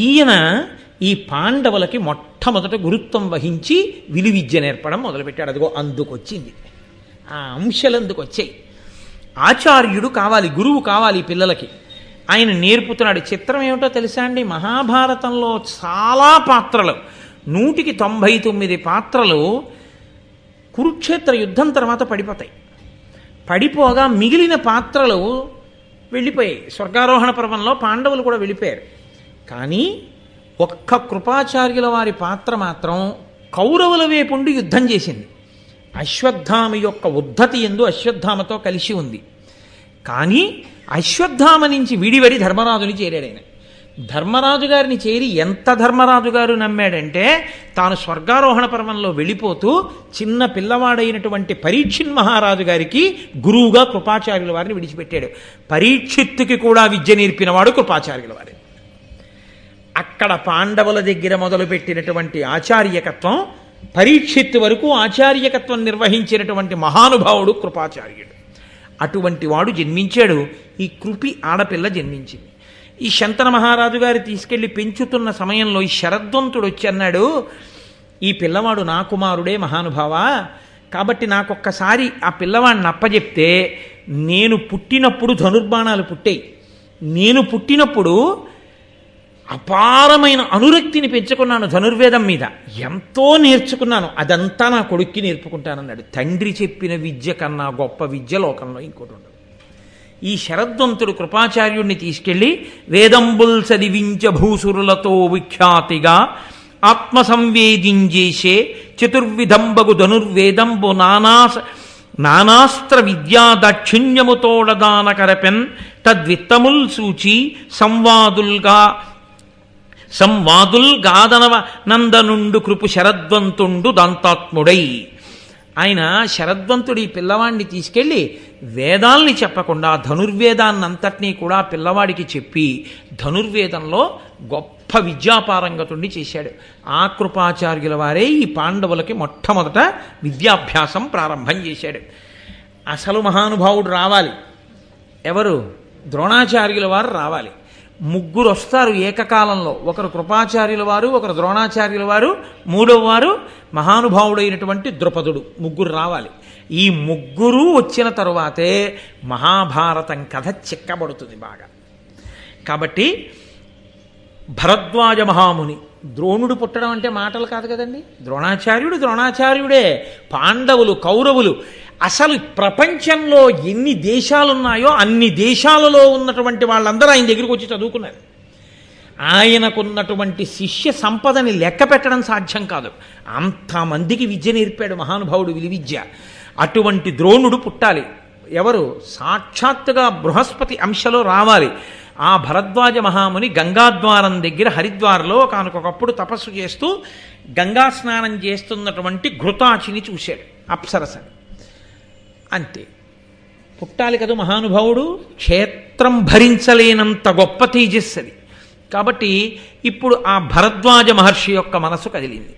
ఈయన ఈ పాండవులకి మొట్టమొదట గురుత్వం వహించి విలువిద్య నేర్పడం మొదలుపెట్టాడు. అదిగో అందుకొచ్చింది, ఆ అంశాలు అందుకు వచ్చాయి. ఆచార్యుడు కావాలి, గురువు కావాలి పిల్లలకి. ఆయన నేర్పుతున్నాడు. చిత్రం ఏమిటో తెలుసా అండి, మహాభారతంలో చాలా పాత్రలు 199 పాత్రలు కురుక్షేత్ర యుద్ధం తర్వాత పడిపోతాయి. పడిపోగా మిగిలిన పాత్రలు వెళ్ళిపోయాయి. స్వర్గారోహణ పర్వంలో పాండవులు కూడా వెళ్ళిపోయారు. కానీ ఒక్క కృపాచార్యుల వారి పాత్ర మాత్రం కౌరవుల వైపుండి యుద్ధం చేసింది. అశ్వత్థామ యొక్క ఉద్ధతి ఎందు అశ్వత్థామతో కలిసి ఉంది. కానీ అశ్వత్థామ నుంచి విడివడి ధర్మరాజుని చేరాడు. ఆయన ధర్మరాజు గారిని చేరి ఎంత ధర్మరాజు గారు నమ్మాడంటే తాను స్వర్గారోహణ పర్వంలో వెళ్ళిపోతూ చిన్న పిల్లవాడైనటువంటి పరీక్షిత్ మహారాజు గారికి గురువుగా కృపాచార్యుల వారిని విడిచిపెట్టాడు. పరీక్షిత్తుకి కూడా విద్య నేర్పినవాడు కృపాచార్యుల వారి. అక్కడ పాండవుల దగ్గర మొదలుపెట్టినటువంటి ఆచార్యకత్వం పరీక్షిత్తు వరకు ఆచార్యకత్వం నిర్వహించినటువంటి మహానుభావుడు కృపాచార్యుడు. అటువంటి వాడు జన్మించాడు. ఈ కృపి ఆడపిల్ల జన్మించింది. ఈ శంతన మహారాజు గారు తీసుకెళ్లి పెంచుతున్న సమయంలో ఈ శరద్వంతుడు వచ్చి అన్నాడు, ఈ పిల్లవాడు నా కుమారుడే మహానుభావా, కాబట్టి నాకొక్కసారి ఆ పిల్లవాడిని అప్పచెప్తే, నేను పుట్టినప్పుడు ధనుర్బాణాలు పుట్టాయి, నేను పుట్టినప్పుడు అపారమైన అనురక్తిని పెంచుకున్నాను ధనుర్వేదం మీద, ఎంతో నేర్చుకున్నాను, అదంతా నా కొడుక్కి నేర్పుకుంటానన్నాడు. తండ్రి చెప్పిన విద్య కన్నా గొప్ప విద్య లోకంలో ఇంకోటి ఉండదు. ఈ శరద్వంతుడు కృపాచార్యుడిని తీసుకెళ్లి వేదంబుల్ చదివించ భూసురులతో విఖ్యాతిగా ఆత్మసంవేదించేసే చతుర్విధంబగు ధనుర్వేదంబు నానాస్త్ర విద్యా దాక్షిణ్యముతోడదాన కరపెన్ తద్విత్తముల్ సూచి సంవాదుల్ గాదనవ నందనుండు కృపు శరద్వంతుండు దంతాత్ముడై. ఆయన శరద్వంతుడి పిల్లవాడిని తీసుకెళ్ళి వేదాల్ని చెప్పకుండా ధనుర్వేదాన్నంతటినీ కూడా పిల్లవాడికి చెప్పి ధనుర్వేదంలో గొప్ప విద్యాపారంగతుణ్ణి చేశాడు. ఆ కృపాచార్యుల వారే ఈ పాండవులకి మొట్టమొదట విద్యాభ్యాసం ప్రారంభం చేశాడు. అసలు మహానుభావుడు రావాలి. ఎవరు? ద్రోణాచార్యుల వారు రావాలి. ముగ్గురు వస్తారు ఏకకాలంలో. ఒకరు కృపాచార్యుల వారు, ఒకరు ద్రోణాచార్యుల వారు, మూడవ వారు మహానుభావుడైనటువంటి ద్రుపదుడు. ముగ్గురు రావాలి. ఈ ముగ్గురు వచ్చిన తరువాతే మహాభారతం కథ చిక్కబడుతుంది బాగా. కాబట్టి భరద్వాజ మహాముని, ద్రోణుడు పుట్టడం అంటే మాటలు కాదు కదండి. ద్రోణాచార్యుడే. పాండవులు, కౌరవులు, అసలు ప్రపంచంలో ఎన్ని దేశాలున్నాయో అన్ని దేశాలలో ఉన్నటువంటి వాళ్ళందరూ ఆయన దగ్గరికి వచ్చి చదువుకున్నారు. ఆయనకున్నటువంటి శిష్య సంపదని లెక్క పెట్టడం సాధ్యం కాదు. అంతమందికి విద్య నేర్పాడు మహానుభావుడు, విలువిద్య. అటువంటి ద్రోణుడు పుట్టాలి. ఎవరు? సాక్షాత్తుగా బృహస్పతి అంశలో రావాలి. ఆ భరద్వాజ మహాముని గంగాద్వారం దగ్గర హరిద్వార్లో ఒకనకొకప్పుడు తపస్సు చేస్తూ గంగా స్నానం చేస్తున్నటువంటి ఘృతాచిని చూశాడు, అప్సరసని. అంతే, పుట్టాలి కదా మహానుభావుడు. క్షేత్రం భరించలేనంత గొప్ప తేజస్సు అది. కాబట్టి ఇప్పుడు ఆ భరద్వాజ మహర్షి యొక్క మనసు కదిలింది.